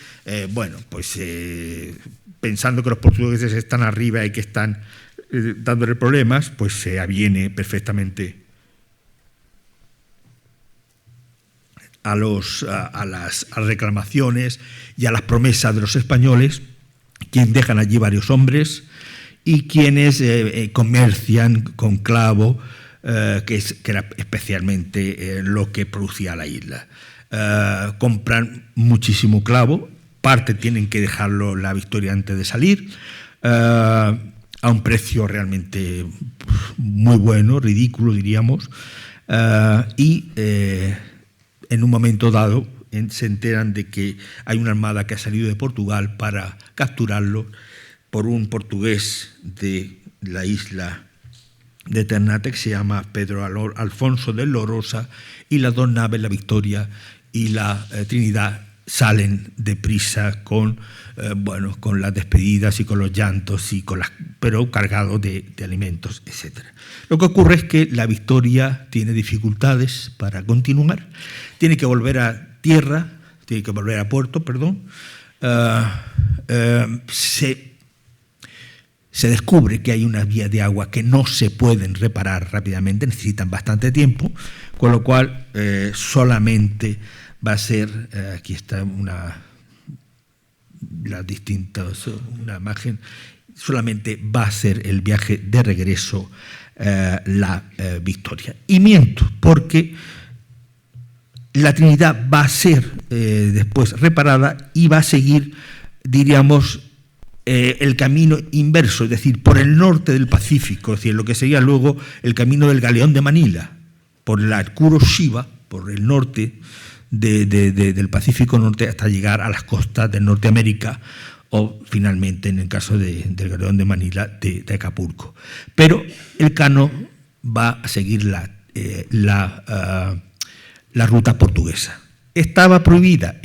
pensando que los portugueses están arriba y que están dándole problemas, pues se aviene perfectamente a las reclamaciones y a las promesas de los españoles, quienes dejan allí varios hombres y quienes comercian con clavo, que era especialmente lo que producía la isla. Compran muchísimo clavo, parte tienen que dejarlo la Victoria antes de salir, a un precio realmente muy bueno, ridículo diríamos, y en un momento dado se enteran de que hay una armada que ha salido de Portugal para capturarlo por un portugués de la isla de Ternate que se llama Pedro Alfonso de Lorosa, y las dos naves, la Victoria y la Trinidad, salen deprisa con las despedidas y con los llantos, pero cargados de alimentos, etc. Lo que ocurre es que la Victoria tiene dificultades para continuar, tiene que volver a puerto, se descubre que hay unas vías de agua que no se pueden reparar rápidamente, necesitan bastante tiempo, con lo cual solamente va a ser, aquí está una imagen, solamente va a ser el viaje de regreso la Victoria. Y miento, porque la Trinidad va a ser después reparada y va a seguir, diríamos, el camino inverso, es decir, por el norte del Pacífico, es decir, lo que sería luego el camino del Galeón de Manila, por la Kuroshima, por el norte del Pacífico Norte, hasta llegar a las costas de Norteamérica, o finalmente, en el caso del Galeón de Manila, de Acapulco. Pero el Cano va a seguir la ruta portuguesa. Estaba prohibida,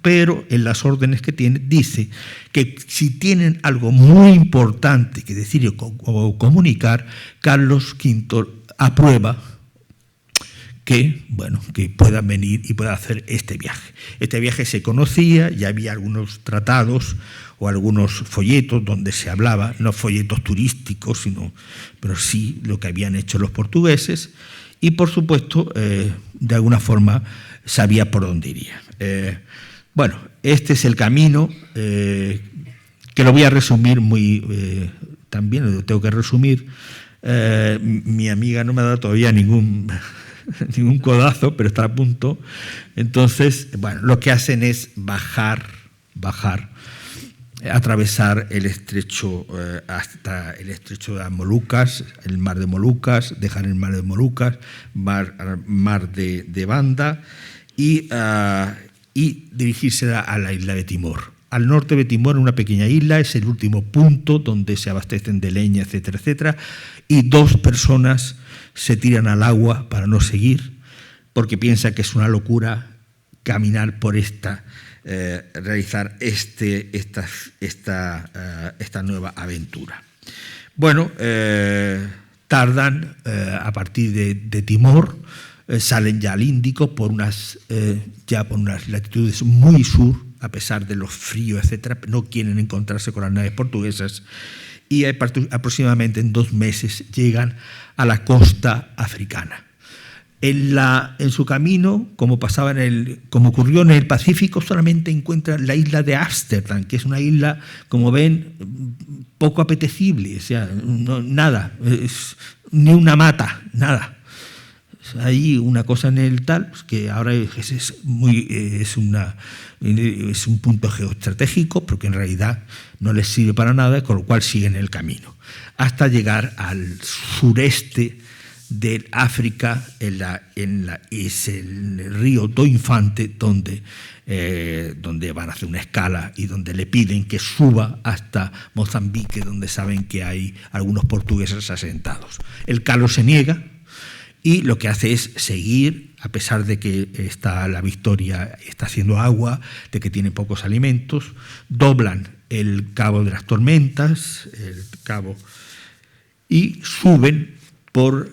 pero en las órdenes que tiene dice que si tienen algo muy importante que decir o comunicar, Carlos V aprueba que puedan venir y puedan hacer este viaje. Este viaje se conocía, ya había algunos tratados o algunos folletos donde se hablaba, no folletos turísticos, pero sí lo que habían hecho los portugueses, y por supuesto, de alguna forma, sabía por dónde iría. Este es el camino, que lo voy a resumir también lo tengo que resumir. Mi amiga no me ha dado todavía ningún codazo, pero está a punto. Entonces, lo que hacen es bajar, atravesar el estrecho hasta el estrecho de las Molucas, el mar de Molucas, dejar el mar de Molucas, mar de Banda, y dirigirse a la isla de Timor. Al norte de Timor, una pequeña isla, es el último punto donde se abastecen de leña, etcétera, etcétera, y 2 personas se tiran al agua para no seguir, porque piensan que es una locura caminar por realizar esta nueva aventura. Tardan a partir de Timor, salen ya al Índico por unas latitudes muy sur, a pesar de los fríos, etcétera. No quieren encontrarse con las naves portuguesas, y aproximadamente en 2 meses llegan a la costa africana. En su camino, como ocurrió en el Pacífico, solamente encuentran la isla de Ámsterdam, que es una isla, como ven, poco apetecible, o sea, nada, ni una mata, nada. Hay una cosa en el tal que ahora es un punto geoestratégico, porque en realidad no les sirve para nada, con lo cual siguen el camino hasta llegar al sureste del África es el río do Infante, donde van a hacer una escala y donde le piden que suba hasta Mozambique, donde saben que hay algunos portugueses asentados. El Calo se niega y lo que hace es seguir, a pesar de que la Victoria está haciendo agua, de que tiene pocos alimentos. Doblan el Cabo de las Tormentas, y suben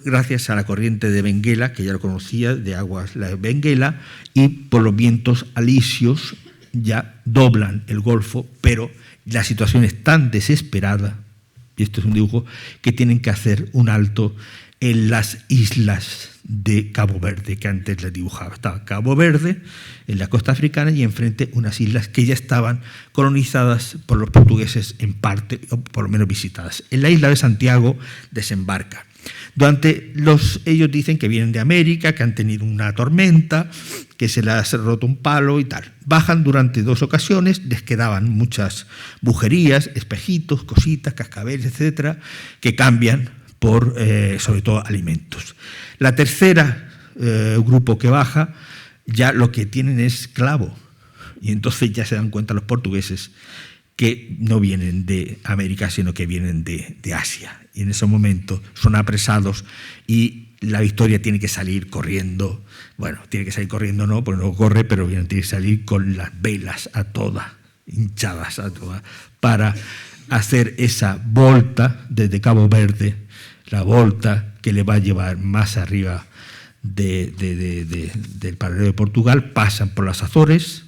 gracias a la corriente de Benguela, que ya lo conocía, de aguas la Benguela, y por los vientos alisios ya doblan el Golfo, pero la situación es tan desesperada, y esto es un dibujo, que tienen que hacer un alto en las islas de Cabo Verde, que antes les dibujaba. Estaba Cabo Verde, en la costa africana, y enfrente unas islas que ya estaban colonizadas por los portugueses en parte, o por lo menos visitadas. En la isla de Santiago desembarca. Ellos dicen que vienen de América, que han tenido una tormenta, que se les ha roto un palo y tal. Bajan durante 2 ocasiones, les quedaban muchas bujerías, espejitos, cositas, cascabeles, etcétera, que cambian por, sobre todo, alimentos. La tercera grupo que baja, ya lo que tienen es clavo, y entonces ya se dan cuenta los portugueses que no vienen de América, sino que vienen de Asia. Y en ese momento son apresados y la Victoria tiene que salir corriendo. Bueno, tiene que salir corriendo no, porque no corre, pero tiene que salir con las velas a todas, hinchadas a todas, para hacer esa volta desde Cabo Verde, la volta que le va a llevar más arriba del paralelo de Portugal. Pasan por las Azores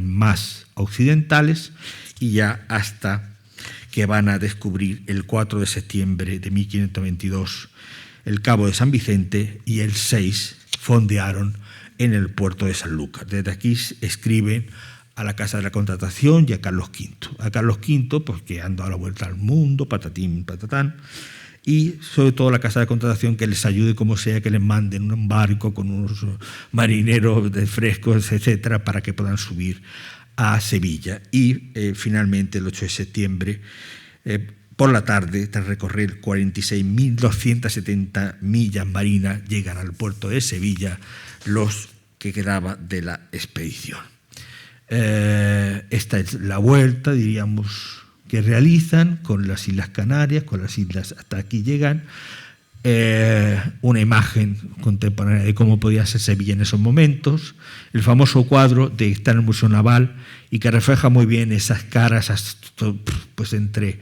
más occidentales, y ya hasta que van a descubrir el 4 de septiembre de 1522 el Cabo de San Vicente, y el 6 fondearon en el puerto de Sanlúcar. Desde aquí escriben a la Casa de la Contratación y a Carlos V. A Carlos V, pues, que han dado la vuelta al mundo, patatín, patatán, y sobre todo la Casa de Contratación, que les ayude como sea, que les manden un barco con unos marineros de frescos, etcétera, para que puedan subir a Sevilla. Y finalmente el 8 de septiembre, por la tarde, tras recorrer 46.270 millas marinas, llegan al puerto de Sevilla los que quedaba de la expedición. Esta es la vuelta, diríamos, que realizan con las Islas Canarias, con las islas, hasta aquí llegan. Una imagen contemporánea de cómo podía ser Sevilla en esos momentos, el famoso cuadro que está en el Museo Naval y que refleja muy bien esas caras, pues, entre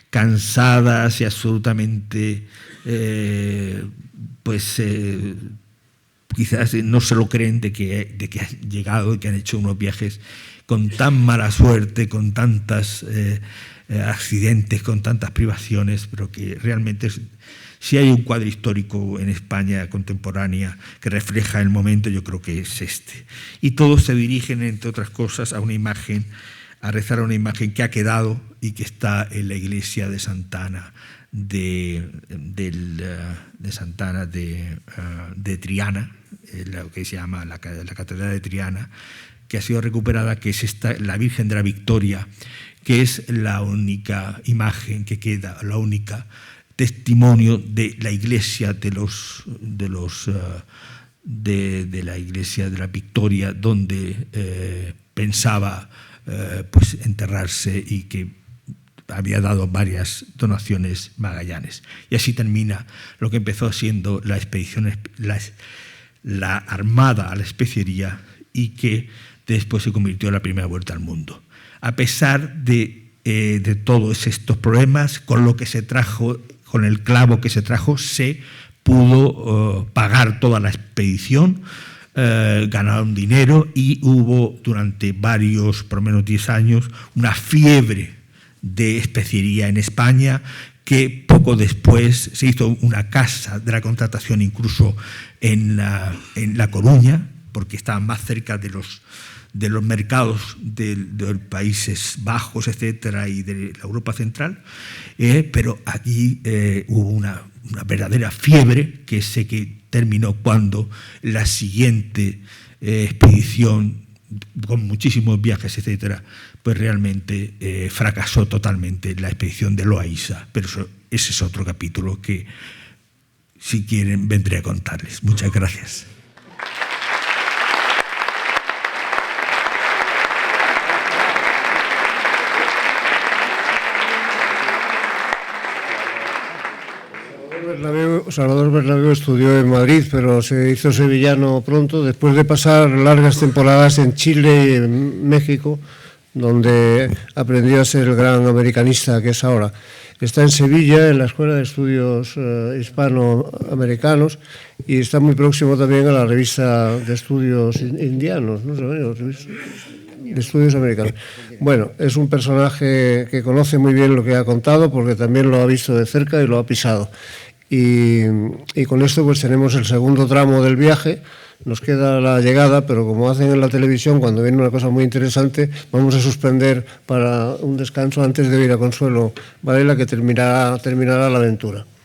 cansadas y absolutamente, quizás no se lo creen de que han llegado y que han hecho unos viajes con tan mala suerte, con tantos accidentes, con tantas privaciones, pero que realmente si hay un cuadro histórico en España contemporánea que refleja el momento, yo creo que es este. Y todos se dirigen, entre otras cosas, a una imagen, a rezar a una imagen que ha quedado y que está en la iglesia de Santana de Triana, lo que se llama la Catedral de Triana, que ha sido recuperada, que es la Virgen de la Victoria, que es la única imagen que queda, la única testimonio de la iglesia de la iglesia de la Victoria, donde pensaba pues enterrarse, y que había dado varias donaciones Magallanes. Y así termina lo que empezó siendo la expedición, la armada a la especería, y que después se convirtió en la primera vuelta al mundo. A pesar de todos estos problemas, con lo que se trajo, con el clavo que se trajo, se pudo pagar toda la expedición, ganaron dinero, y hubo durante varios, por lo menos 10 años, una fiebre de especiería en España, que poco después se hizo una casa de la contratación incluso en La Coruña, porque estaban más cerca de los mercados de Países Bajos, etcétera, y de la Europa central, pero aquí hubo una verdadera fiebre que terminó cuando la siguiente expedición, con muchísimos viajes, etcétera, pues realmente fracasó totalmente la expedición de Loaiza. Pero ese es otro capítulo que si quieren, vendré a contarles. Muchas gracias. Salvador Bernabéu estudió en Madrid, pero se hizo sevillano pronto, después de pasar largas temporadas en Chile y en México, donde aprendió a ser el gran americanista que es ahora. Está en Sevilla, en la Escuela de Estudios Hispanoamericanos, y está muy próximo también a la revista de estudios indianos, ¿no? De estudios americanos. Bueno, es un personaje que conoce muy bien lo que ha contado, porque también lo ha visto de cerca y lo ha pisado. Y con esto pues tenemos el segundo tramo del viaje. Nos queda la llegada, pero como hacen en la televisión, cuando viene una cosa muy interesante, vamos a suspender para un descanso antes de ir a Consuelo Varela, que terminará la aventura.